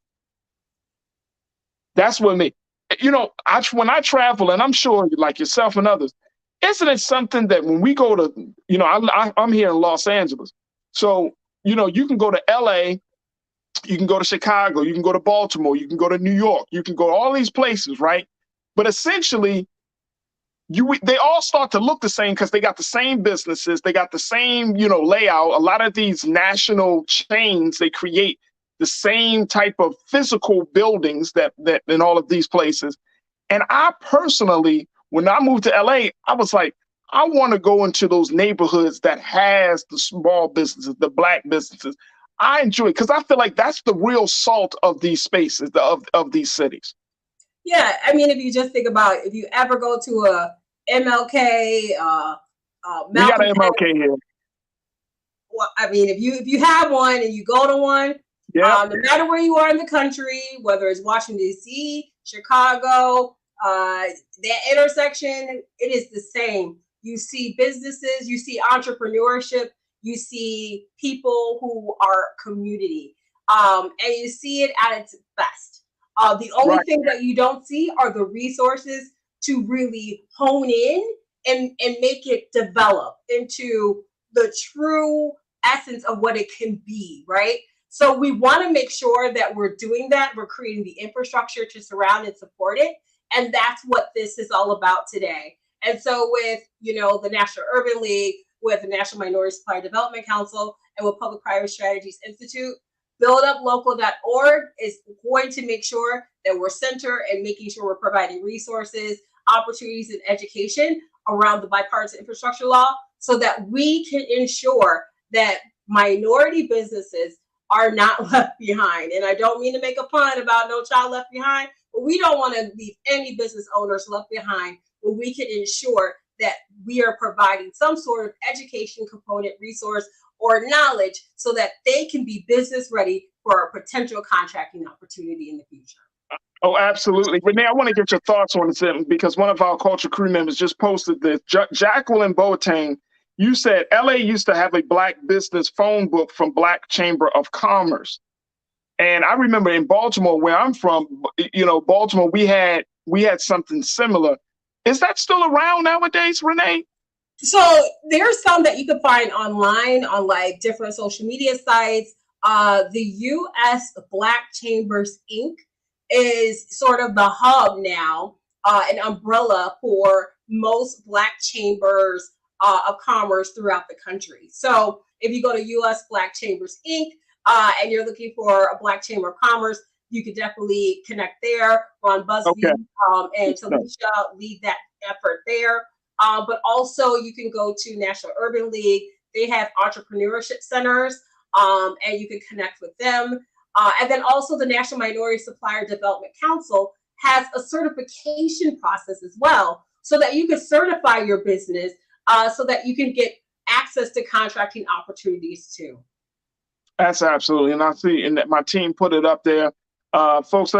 A: That's what made, when I travel, and I'm sure like yourself and others, isn't it something that when we go to, I'm here in Los Angeles. So, you can go to LA, you can go to Chicago, you can go to Baltimore, you can go to New York, you can go to all these places, right? But essentially, they all start to look the same because they got the same businesses, they got the same, layout. A lot of these national chains, they create the same type of physical buildings that in all of these places. And I personally, when I moved to LA, I was like, I want to go into those neighborhoods that has the small businesses, the Black businesses. I enjoy it because I feel like that's the real salt of these spaces, of these cities.
N: Yeah, I mean, if you just think about it, if you ever go to a MLK,
A: we got an MLK here.
N: Well, I mean, if you have one and you go to one, no matter where you are in the country, whether it's Washington D.C., Chicago, that intersection, it is the same. You see businesses, you see entrepreneurship, you see people who are community, and you see it at its best. The only thing that you don't see are the resources to really hone in and make it develop into the true essence of what it can be, right? So we want to make sure that we're doing that. We're creating the infrastructure to surround and support it. And that's what this is all about today. And so with, the National Urban League, with the National Minority Supplier Development Council, and with Public-Private Strategies Institute, builduplocal.org is going to make sure that we're centered and making sure we're providing resources, opportunities, and education around the bipartisan infrastructure law so that we can ensure that minority businesses are not left behind. And I don't mean to make a pun about No Child Left Behind, but we don't want to leave any business owners left behind, but we can ensure that we are providing some sort of education component, resource, or knowledge so that they can be business ready for a potential contracting opportunity in the future.
A: Oh, absolutely. Renee, I want to get your thoughts on this because one of our culture crew members just posted this. Jacqueline Boateng, you said LA used to have a Black business phone book from Black Chamber of Commerce. And I remember in Baltimore, where I'm from, Baltimore, we had something similar. Is that still around nowadays, Renee?
N: So there's some that you can find online on like different social media sites. The U.S. Black Chambers Inc. is sort of the hub now, an umbrella for most Black chambers of commerce throughout the country. So if you go to U.S. Black Chambers Inc. And you're looking for a Black Chamber of Commerce, you could definitely connect there. On BuzzFeed, and Talisha lead that effort there. But also you can go to National Urban League. They have entrepreneurship centers, and you can connect with them. And then also the National Minority Supplier Development Council has a certification process as well, so that you can certify your business, so that you can get access to contracting opportunities too.
A: That's absolutely, and I see, and my team put it up there. Folks,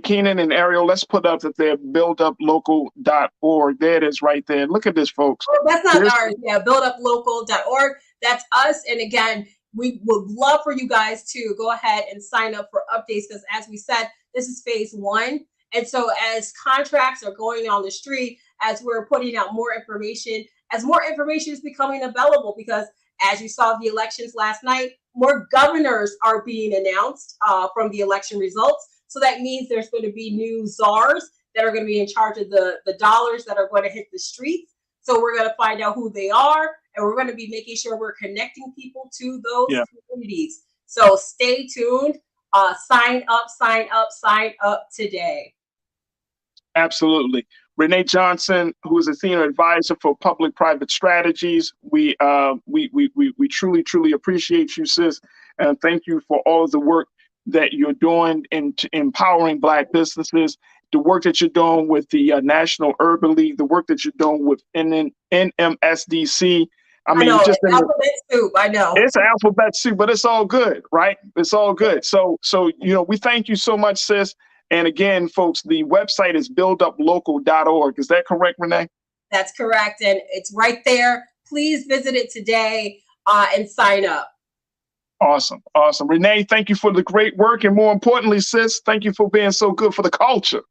A: Keenan and Ariel, let's put up that they're builduplocal.org. There it is right there. Look at this, folks.
N: Oh, that's not ours. Yeah, builduplocal.org. That's us. And again, we would love for you guys to go ahead and sign up for updates because, as we said, this is phase one. And so as contracts are going on the street, as we're putting out more information, as more information is becoming available, because as you saw the elections last night, more governors are being announced from the election results. So that means there's going to be new czars that are going to be in charge of the dollars that are going to hit the streets. So we're going to find out who they are, and we're going to be making sure we're connecting people to those communities. So stay tuned. Sign up today.
A: Absolutely. Renee Johnson, who is a senior advisor for public-private strategies. We truly appreciate you, sis, and thank you for all of the work that you're doing in empowering Black businesses, the work that you're doing with the National Urban League, the work that you're doing with NMSDC. I mean,
N: know,
A: just
N: it's alphabet soup. I know
A: it's an alphabet soup, but it's all good, right? It's all good. So we thank you so much, sis. And again, folks, the website is builduplocal.org. Is that correct, Renee?
N: That's correct, and it's right there. Please visit it today and sign up.
A: Awesome. Renee, thank you for the great work, and more importantly, sis, thank you for being so good for the culture.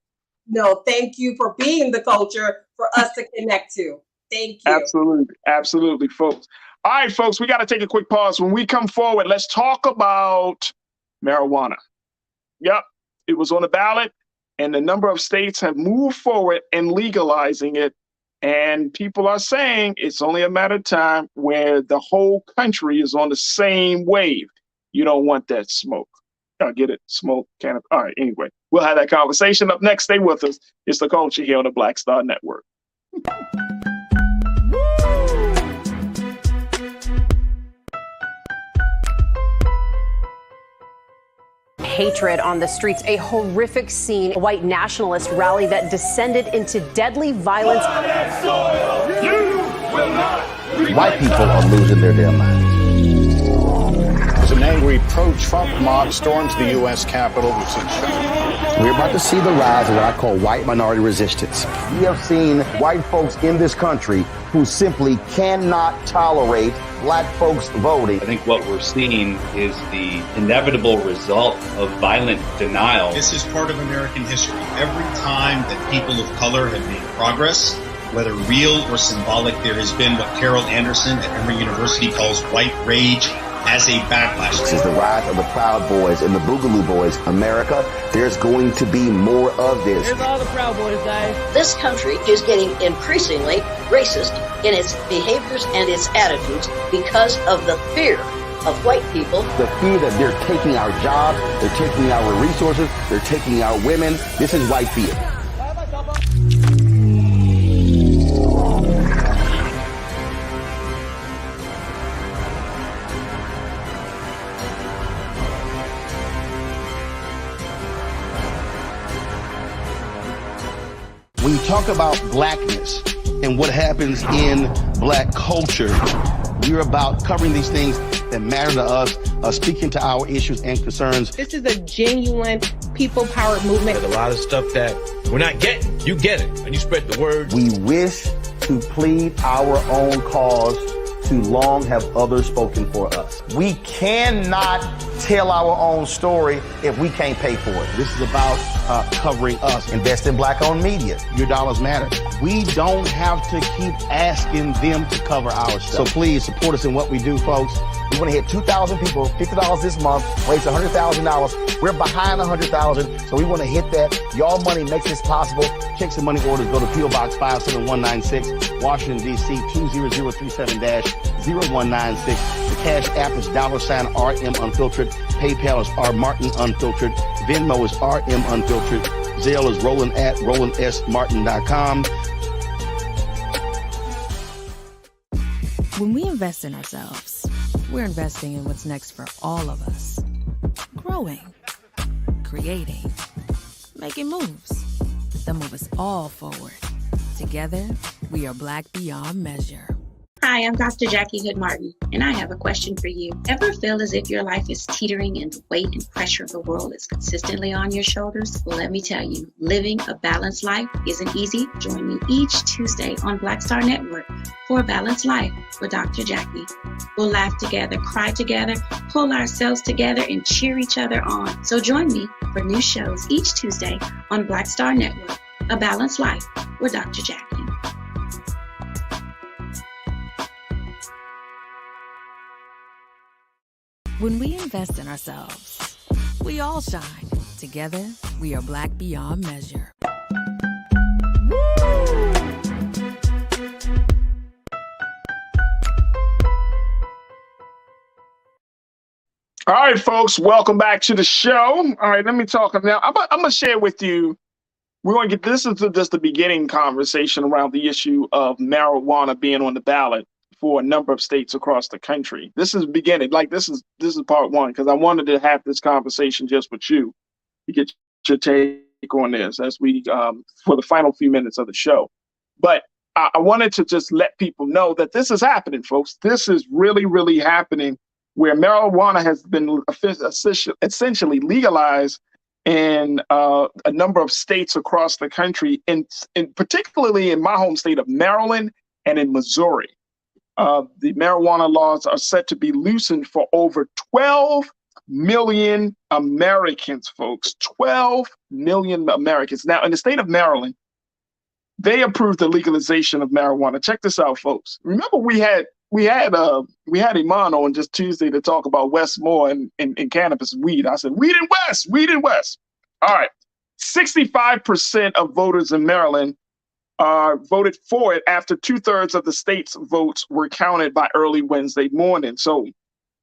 N: No, thank you for being the culture for us to connect to. Thank you.
A: Absolutely, folks. All right, folks, we got to take a quick pause. When we come forward, let's talk about marijuana. Yep, it was on the ballot, and a number of states have moved forward in legalizing it. And people are saying it's only a matter of time where the whole country is on the same wave. You don't want that smoke. I get it. Smoke, cannabis. All right, anyway, we'll have that conversation up next. Stay with us. It's The Culture here on the Black Star Network.
B: Hatred on the streets, a horrific scene, a white nationalist rally that descended into deadly violence.
C: White people are losing their damn minds.
D: As an angry pro-Trump mob storms the U.S. Capitol, we've seen
C: We're about to see the rise of what I call white minority resistance. We have seen white folks in this country who simply cannot tolerate Black folks voting.
E: I think what we're seeing is the inevitable result of violent denial.
F: This is part of American history. Every time that people of color have made progress, whether real or symbolic, there has been what Carol Anderson at Emory University calls white rage as a backlash.
C: This is the rise of the Proud Boys and the Boogaloo Boys. America, there's going to be more of this.
P: Here's all the Proud Boys, guys.
H: This country is getting increasingly racist in its behaviors and its attitudes because of the fear of white people.
C: The fear that they're taking our jobs, they're taking our resources, they're taking our women. This is white fear. When you talk about blackness and what happens in Black culture, we're about covering these things that matter to us, speaking to our issues and concerns.
P: This is a genuine people-powered movement.
J: There's a lot of stuff that we're not getting. You get it, and you spread the word.
C: We wish to plead our own cause. Too long have others spoken for us. We cannot tell our own story if we can't pay for it. This is about covering us. Invest in Black-owned media. Your dollars matter. We don't have to keep asking them to cover our stuff. So please support us in what we do, folks. We want to hit 2,000 people, $50 this month, raise $100,000. We're behind $100,000, so we want to hit that. Y'all money makes this possible. Checks and money orders go to P.O. Box 57196, Washington, D.C. 20037-0196. The Cash App is $RM Unfiltered. PayPal is R Martin Unfiltered. Venmo is RM Unfiltered. Zelle is Roland at RolandSMartin.com.
G: When we invest in ourselves, we're investing in what's next for all of us. Growing, creating, making moves that move us all forward. Together, we are Black beyond measure.
M: Hi, I'm Dr. Jackie Hood Martin, and I have a question for you. Ever feel as if your life is teetering and the weight and pressure of the world is consistently on your shoulders? Well, let me tell you, living a balanced life isn't easy. Join me each Tuesday on Black Star Network for A Balanced Life with Dr. Jackie. We'll laugh together, cry together, pull ourselves together, and cheer each other on. So join me for new shows each Tuesday on Black Star Network, A Balanced Life with Dr. Jackie.
G: When we invest in ourselves, we all shine. Together, we are Black beyond measure.
A: All right, folks, welcome back to the show. All right, let me talk now. I'm going to share with you. We're going to get this is just the beginning conversation around the issue of marijuana being on the ballot for a number of states across the country. This is beginning. Like this is part one, because I wanted to have this conversation just with you to get your take on this as we for the final few minutes of the show. But I wanted to just let people know that this is happening, folks. This is really, really happening, where marijuana has been essentially legalized in a number of states across the country, and particularly in my home state of Maryland and in Missouri. The marijuana laws are set to be loosened for over 12 million Americans, folks. 12 million Americans. Now, in the state of Maryland, they approved the legalization of marijuana. Check this out, folks. Remember, we had Iman on just Tuesday to talk about Westmore and cannabis and weed. I said, weed in West. All right. 65% of voters in Maryland voted for it after 2/3 of the state's votes were counted by early Wednesday morning. So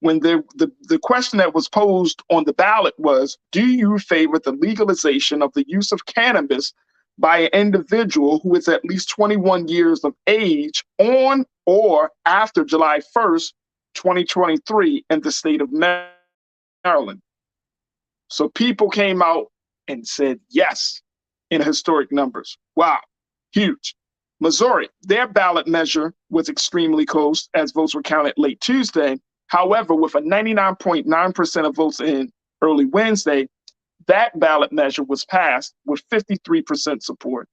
A: when the question that was posed on the ballot was, do you favor the legalization of the use of cannabis by an individual who is at least 21 years of age on or after July 1st, 2023 in the state of Maryland? So people came out and said yes in historic numbers. Wow, huge. Missouri, their ballot measure was extremely close as votes were counted late Tuesday. However, with a 99.9% of votes in early Wednesday, that ballot measure was passed with 53% support.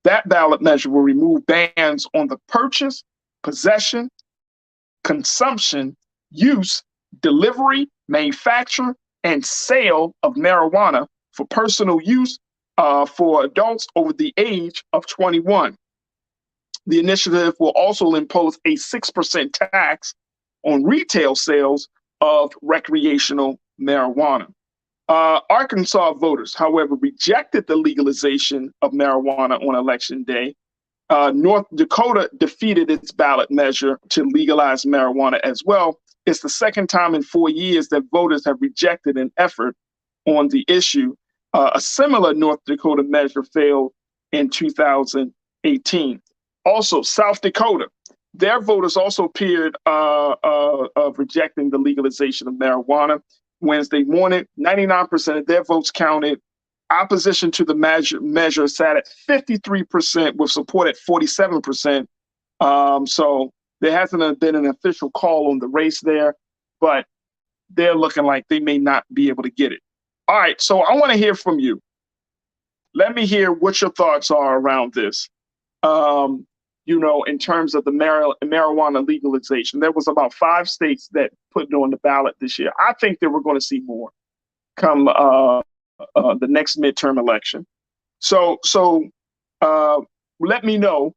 A: That ballot measure will remove bans on the purchase, possession, consumption, use, delivery, manufacture, and sale of marijuana for personal use for adults over the age of 21. The initiative will also impose a 6% tax on retail sales of recreational marijuana. Arkansas voters, however, rejected the legalization of marijuana on election day. North Dakota defeated its ballot measure to legalize marijuana as well. It's the second time in 4 years that voters have rejected an effort on the issue. A similar North Dakota measure failed in 2018. Also, South Dakota, their voters also appeared of rejecting the legalization of marijuana. Wednesday morning, 99% of their votes counted. Opposition to the measure sat at 53% with support at 47%. So there hasn't been an official call on the race there, but they're looking like they may not be able to get it. All right, so I want to hear from you. Let me hear what your thoughts are around this. In terms of the marijuana legalization, there was about 5 states that put it on the ballot this year. I think that we're going to see more come the next midterm election. So let me know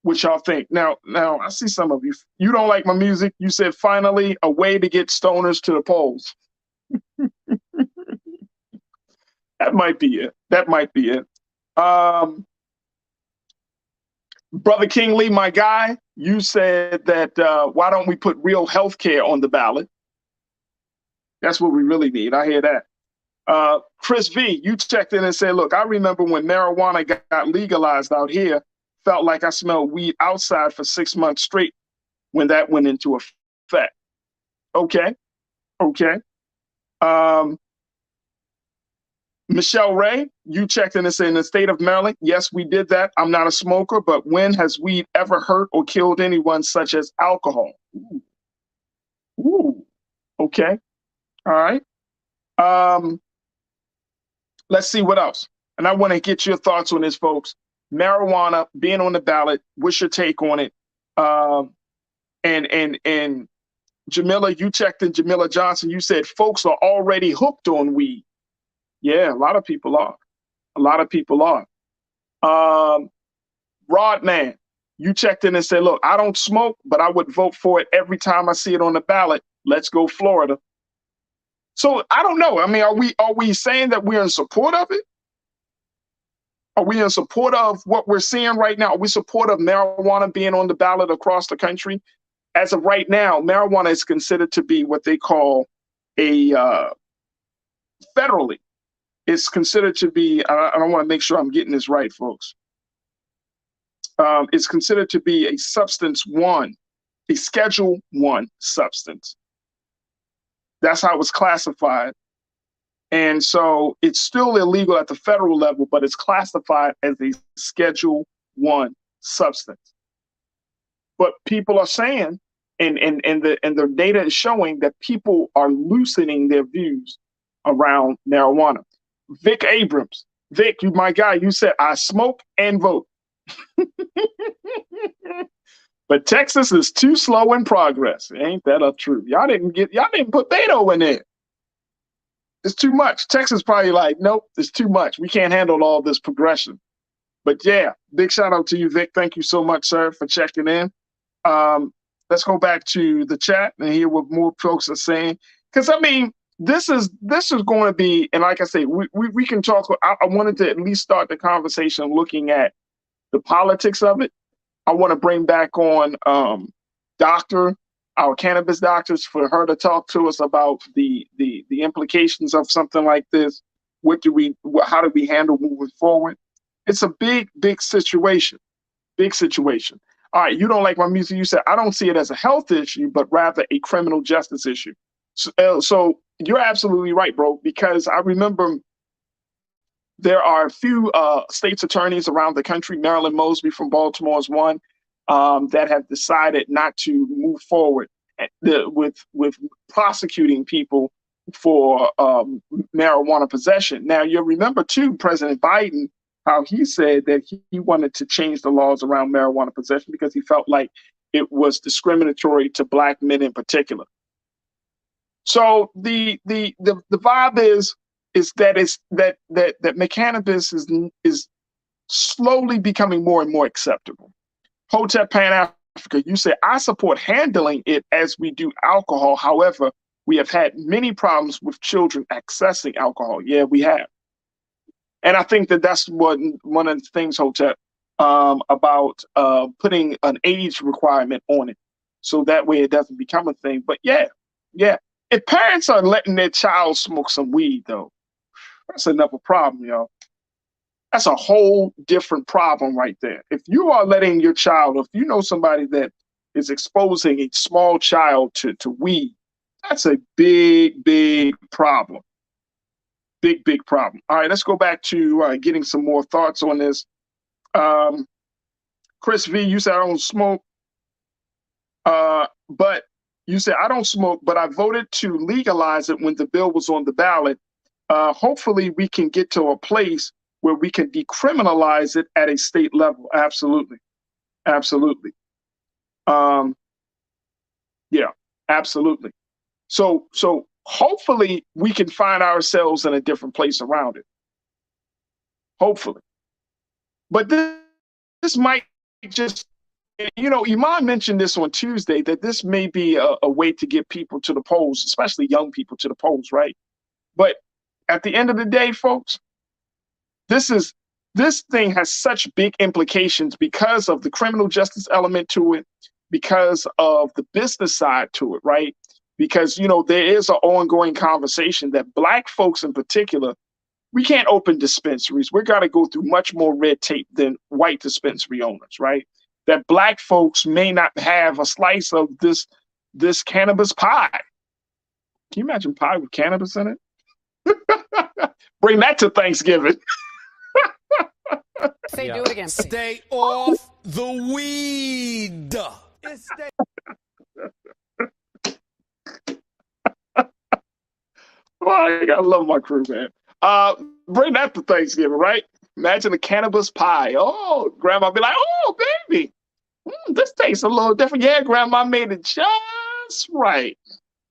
A: what y'all think. Now I see some of you. You don't like my music. You said finally a way to get stoners to the polls. That might be it. Brother King Lee, my guy, you said that why don't we put real health care on the ballot? That's what we really need. I hear that. Chris V, you checked in and said, look, I remember when marijuana got legalized out here, felt like I smelled weed outside for 6 months straight when that went into effect. Okay. Michelle Ray, you checked in and said, in the state of Maryland, yes, we did that. I'm not a smoker, but when has weed ever hurt or killed anyone such as alcohol? Ooh. Okay. All right. Let's see what else. And I want to get your thoughts on this, folks. Marijuana being on the ballot, what's your take on it? And Jamila, you checked in, Jamila Johnson, you said folks are already hooked on weed. Yeah, a lot of people are. Rodman, you checked in and said, look, I don't smoke, but I would vote for it every time I see it on the ballot. Let's go Florida. So I don't know. I mean, are we saying that we're in support of it? Are we in support of what we're seeing right now? Are we support of marijuana being on the ballot across the country? As of right now, marijuana is considered to be what they call federally, it's considered to be, I want to make sure I'm getting this right, folks. It's considered to be a substance 1, a Schedule 1 substance. That's how it was classified. And so it's still illegal at the federal level, but it's classified as a Schedule 1 substance. But people are saying, and the data is showing that people are loosening their views around marijuana. Vic Abrams, Vic, you my guy, you said I smoke and vote. But Texas is too slow in progress. Ain't that a truth? Y'all didn't put Beto in there. It's too much. Texas probably like, nope, it's too much. We can't handle all this progression. But yeah, big shout out to you, Vic. Thank you so much, sir, for checking in. Let's go back to the chat and hear what more folks are saying. Because I mean, this is going to be, and like I say, we can talk. I wanted to at least start the conversation looking at the politics of it. I want to bring back on our cannabis doctors, for her to talk to us about the implications of something like this. How do we handle moving forward? It's a big situation. Big situation. All right, you don't like my music. You said I don't see it as a health issue, but rather a criminal justice issue. So you're absolutely right, bro, because I remember there are a few state's attorneys around the country. Marilyn Mosby from Baltimore is one, that have decided not to move forward with prosecuting people for marijuana possession. Now, you'll remember, too, President Biden, how he said that he wanted to change the laws around marijuana possession because he felt like it was discriminatory to Black men in particular. So the vibe is that cannabis is slowly becoming more and more acceptable. Hotep Pan Africa, you say, I support handling it as we do alcohol. However, we have had many problems with children accessing alcohol. Yeah, we have. And I think that's one of the things, Hotep, about putting an age requirement on it. So that way it doesn't become a thing. But yeah. If parents are letting their child smoke some weed, though, that's another problem, y'all. That's a whole different problem right there. If you are letting your child, if you know somebody that is exposing a small child to weed, that's a big problem. Big problem. All right, let's go back to getting some more thoughts on this. Chris V, you said I don't smoke, but you said I don't smoke, but I voted to legalize it when the bill was on the ballot. Hopefully we can get to a place where we can decriminalize it at a state level. Absolutely. Yeah, absolutely. So hopefully we can find ourselves in a different place around it. Hopefully. But this might just, Iman mentioned this on Tuesday, that this may be a way to get people to the polls, especially young people to the polls, right? But at the end of the day, folks, this thing has such big implications because of the criminal justice element to it, because of the business side to it, right? Because, there is an ongoing conversation that Black folks in particular, we can't open dispensaries. We've got to go through much more red tape than white dispensary owners, right? That Black folks may not have a slice of this cannabis pie. Can you imagine pie with cannabis in it? Bring that to Thanksgiving.
B: Say, do it again. Please.
J: Stay off the weed.
A: Well, I gotta love my crew, man. Bring that to Thanksgiving, right? Imagine a cannabis pie. Oh, Grandma be like, "Oh, baby, this tastes a little different." Yeah, Grandma made it just right.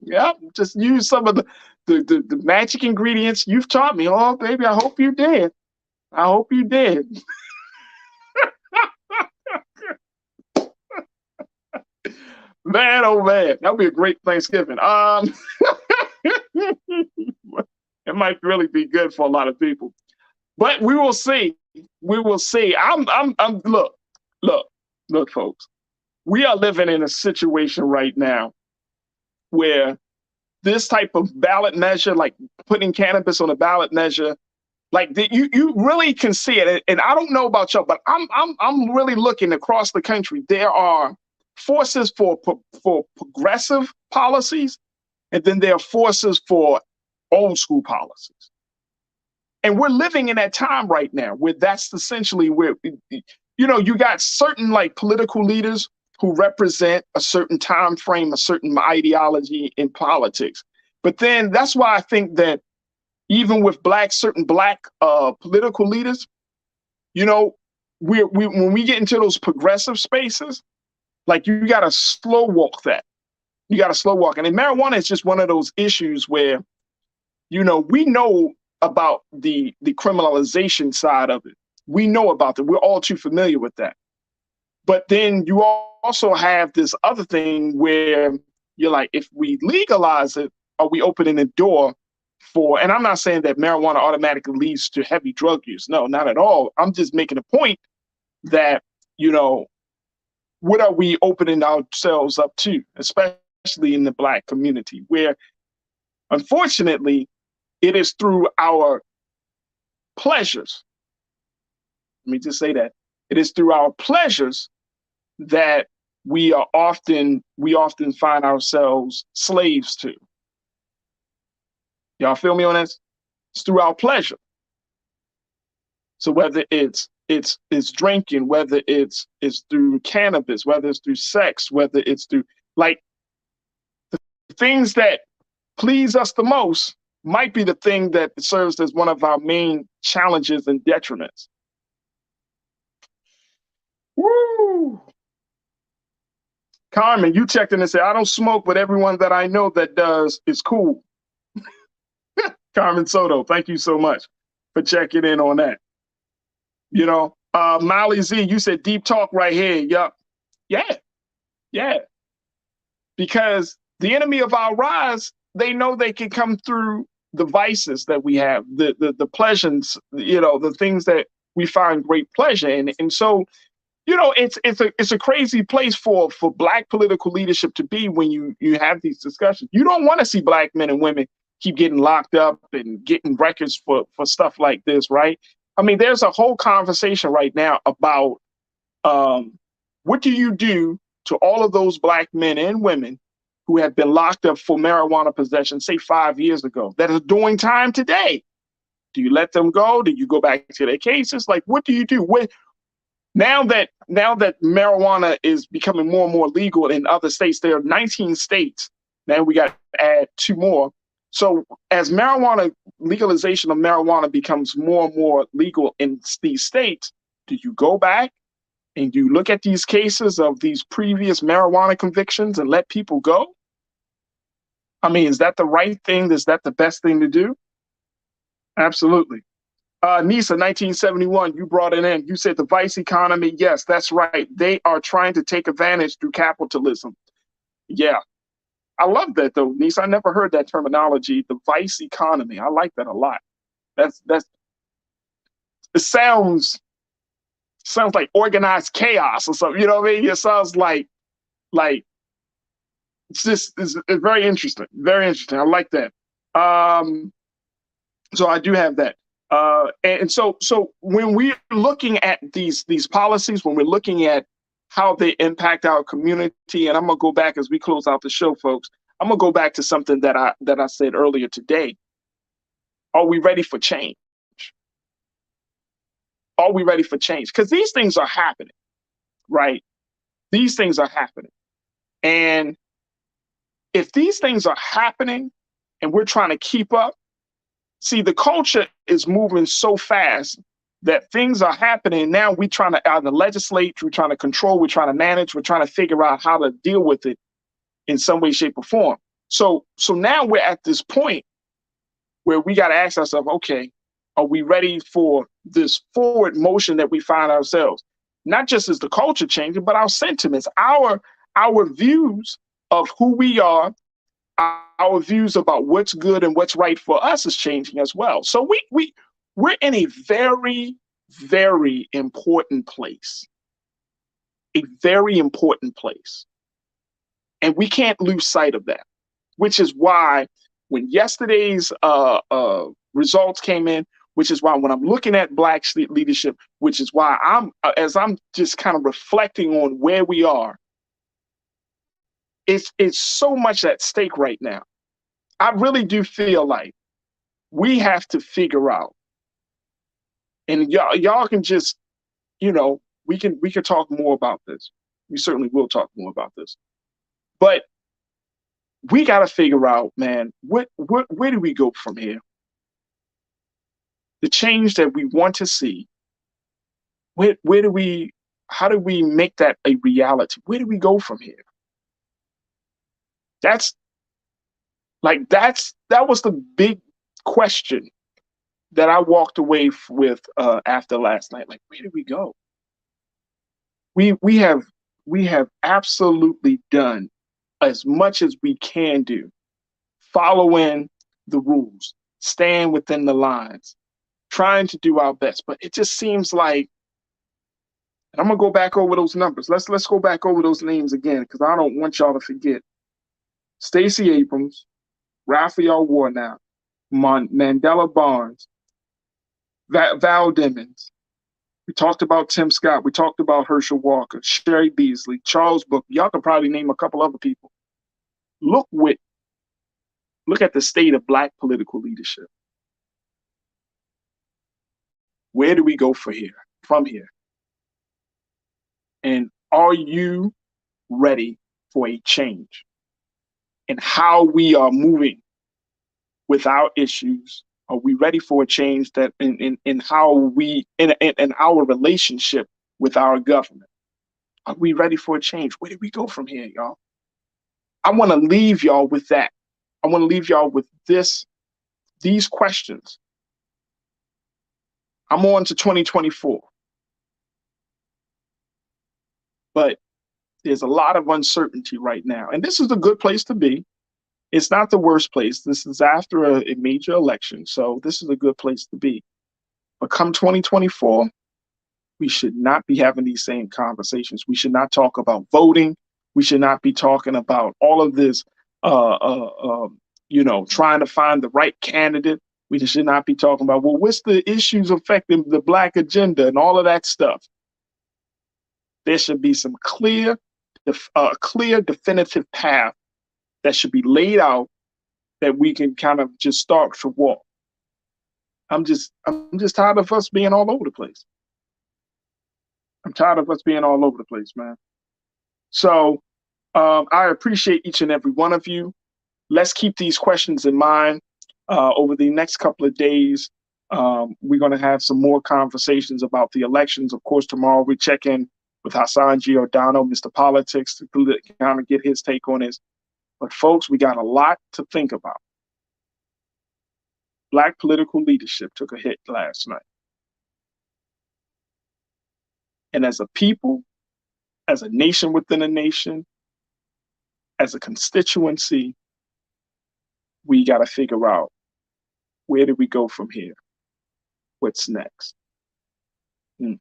A: Yep, just use some of the magic ingredients you've taught me. Oh, baby, I hope you did. I hope you did. Man, oh man, that would be a great Thanksgiving. It might really be good for a lot of people, but we will see. We will see. Look, folks. We are living in a situation right now where this type of ballot measure, like putting cannabis on a ballot measure, like you really can see it. And I don't know about y'all, but I'm really looking across the country. There are forces for progressive policies, and then there are forces for old school policies. And we're living in that time right now where that's essentially where, you know, you got certain like political leaders who represent a certain time frame, a certain ideology in politics. But then that's why I think that even with certain black political leaders, you know, when we get into those progressive spaces, like you got to slow walk that. You got to slow walk. And marijuana is just one of those issues where, you know, we know about the criminalization side of it. We know about that. We're all too familiar with that. But then you also have this other thing where you're like, if we legalize it, are we opening the door for, and I'm not saying that marijuana automatically leads to heavy drug use. No, not at all. I'm just making a point that, you know, what are we opening ourselves up to, especially in the Black community, where unfortunately it is through our pleasures. Let me just say that. It is through our pleasures that we often find ourselves slaves to. Y'all feel me on this? It's through our pleasure. So whether it's drinking, whether it's through cannabis, whether it's through sex, whether it's through like the things that please us the most might be the thing that serves as one of our main challenges and detriments. Woo! Carmen, you checked in and said, I don't smoke, but everyone that I know that does is cool. Carmen Soto, thank you so much for checking in on that. You know, Molly Z, you said deep talk right here. Yup. Yeah. Because the enemy of our rise, they know they can come through the vices that we have, the pleasures, you know, the things that we find great pleasure in. And so, you know, it's a crazy place for Black political leadership to be when you have these discussions. You don't want to see Black men and women keep getting locked up and getting records for stuff like this, right? I mean, there's a whole conversation right now about what do you do to all of those Black men and women who have been locked up for marijuana possession, say 5 years ago, that are doing time today? Do you let them go? Do you go back to their cases? Like, what do you do? Now that marijuana is becoming more and more legal in other states, there are 19 states. Now we got to add 2 more. So as legalization of marijuana becomes more and more legal in these states, do you go back and you look at these cases of these previous marijuana convictions and let people go? I mean, is that the right thing? Is that the best thing to do? Absolutely. Nisa, 1971, you brought it in. You said the vice economy. Yes, that's right. They are trying to take advantage through capitalism. Yeah. I love that though, Nisa. I never heard that terminology, the vice economy. I like that a lot. It sounds like organized chaos or something. You know what I mean? It sounds like it's very interesting. Very interesting. I like that. So I do have that. And so when we're looking at these policies, when we're looking at how they impact our community, and I'm gonna go back as we close out the show, folks. I'm gonna go back to something that I said earlier today. Are we ready for change? Are we ready for change? Because these things are happening, right? These things are happening, and if these things are happening, and we're trying to keep up, see, the culture is moving so fast that things are happening. Now we're trying to either legislate, we're trying to control, we're trying to manage, we're trying to figure out how to deal with it in some way, shape, or form. So now we're at this point where we got to ask ourselves, okay, are we ready for this forward motion that we find ourselves? Not just as the culture changing, but our sentiments, our views of who we are, our views about what's good and what's right for us is changing as well. So we're in a very, very important place, a very important place. And we can't lose sight of that. which is why when yesterday's results came in, which is why when I'm looking at Black leadership, which is why as I'm just kind of reflecting on where we are, it's so much at stake right now. I really do feel like we have to figure out, and y'all can just, we can talk more about this. We certainly will talk more about this, but we got to figure out, man, where do we go from here? The change that we want to see, how do we make that a reality? Where do we go from here? That was the big question that I walked away with after last night. Like, where do we go? We have absolutely done as much as we can do, following the rules, staying within the lines, trying to do our best. But it just seems like, and I'm gonna go back over those numbers. Let's go back over those names again, because I don't want y'all to forget. Stacey Abrams, Raphael Warnock, Mandela Barnes, Val Demings. We talked about Tim Scott. We talked about Herschel Walker, Sherry Beasley, Charles Book. Y'all can probably name a couple other people. Look at the state of Black political leadership. Where do we go from here? And are you ready for a change in how we are moving with our issues? Are we ready for a change that in how we in our relationship with our government? Are we ready for a change? Where do we go from here, y'all? I want to leave y'all with that. I want to leave y'all with these questions. I'm on to 2024. But there's a lot of uncertainty right now. And this is a good place to be. It's not the worst place. This is after a major election. So this is a good place to be. But come 2024, we should not be having these same conversations. We should not talk about voting. We should not be talking about all of this, trying to find the right candidate. We should not be talking about, well, what's the issues affecting the Black agenda and all of that stuff. There should be some clear, definitive path that should be laid out that we can kind of just start to walk. I'm just tired of us being all over the place. I'm tired of us being all over the place, man. So I appreciate each and every one of you. Let's keep these questions in mind. Over the next couple of days, we're going to have some more conversations about the elections. Of course, tomorrow we check in with Hassan Giordano, Mr. Politics, to kind of get his take on this. But folks, we got a lot to think about. Black political leadership took a hit last night. And as a people, as a nation within a nation, as a constituency, we got to figure out, where do we go from here? What's next? All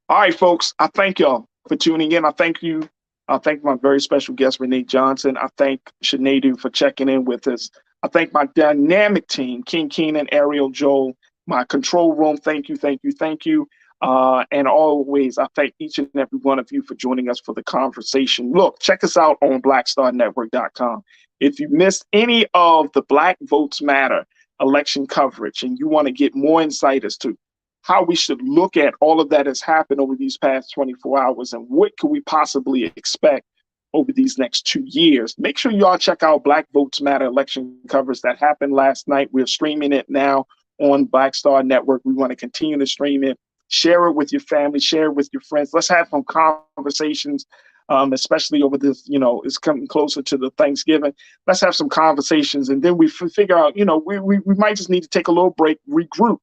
A: right, folks, I thank y'all for tuning in. I thank you. I thank my very special guest, Renee Johnson. I thank Sinead for checking in with us. I thank my dynamic team, King Keenan, Ariel, Joel, my control room. Thank you, thank you, thank you. And always, I thank each and every one of you for joining us for the conversation. Look, check us out on blackstarnetwork.com. If you missed any of the Black Votes Matter election coverage and you want to get more insight as to how we should look at all of that has happened over these past 24 hours and what could we possibly expect over these next 2 years, make sure y'all check out Black Votes Matter election coverage that happened last night. We're streaming it now on Black Star Network. We want to continue to stream it. Share it with your family, share it with your friends. Let's have some conversations, especially over this, it's coming closer to the Thanksgiving. Let's have some conversations, and then we figure out, we might just need to take a little break, regroup,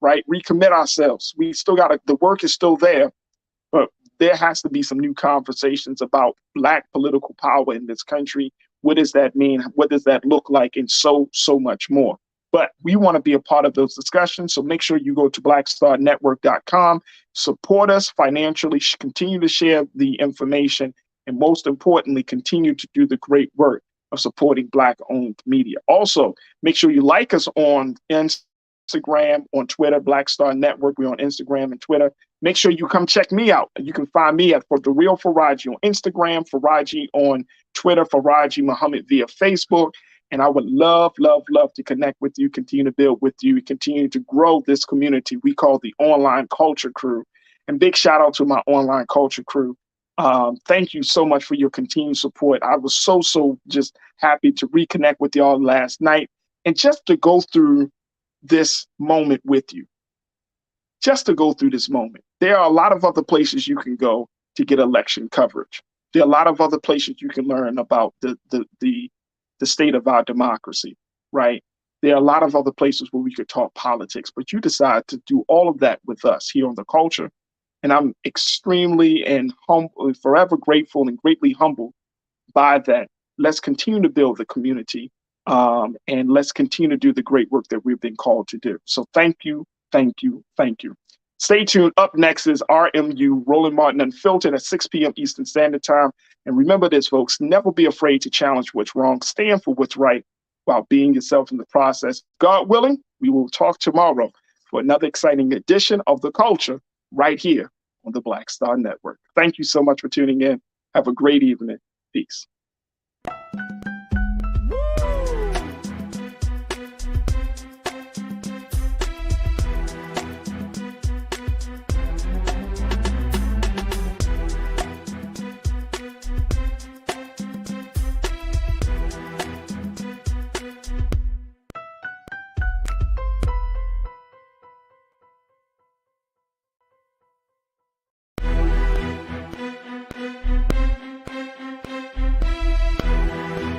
A: right? Recommit ourselves. We still the work is still there, but there has to be some new conversations about Black political power in this country. What does that mean? What does that look like? And so much more. But we want to be a part of those discussions. So make sure you go to blackstarnetwork.com, support us financially, continue to share the information, and most importantly, continue to do the great work of supporting Black-owned media. Also, make sure you like us on Instagram, on Twitter, Black Star Network. We're on Instagram and Twitter. Make sure you come check me out. You can find me at For The Real Farrajii on Instagram, Farrajii on Twitter, Farrajii Muhammad via Facebook. And I would love, love, love to connect with you, continue to build with you, continue to grow this community we call the Online Culture Crew. And big shout out to my Online Culture Crew. Thank you so much for your continued support. I was so just happy to reconnect with y'all last night and just to go through this moment with you. Just to go through this moment. There are a lot of other places you can go to get election coverage. There are a lot of other places you can learn about the state of our democracy, right? There are a lot of other places where we could talk politics, but you decide to do all of that with us here on The Culture. And I'm extremely and humble, forever grateful and greatly humbled by that. Let's continue to build the community, and let's continue to do the great work that we've been called to do. So thank you, thank you, thank you. Stay tuned. Up next is RMU, Roland Martin Unfiltered at 6 p.m. Eastern Standard Time. And remember this, folks, never be afraid to challenge what's wrong. Stand for what's right while being yourself in the process. God willing, we will talk tomorrow for another exciting edition of The Culture right here on the Black Star Network. Thank you so much for tuning in. Have a great evening. Peace.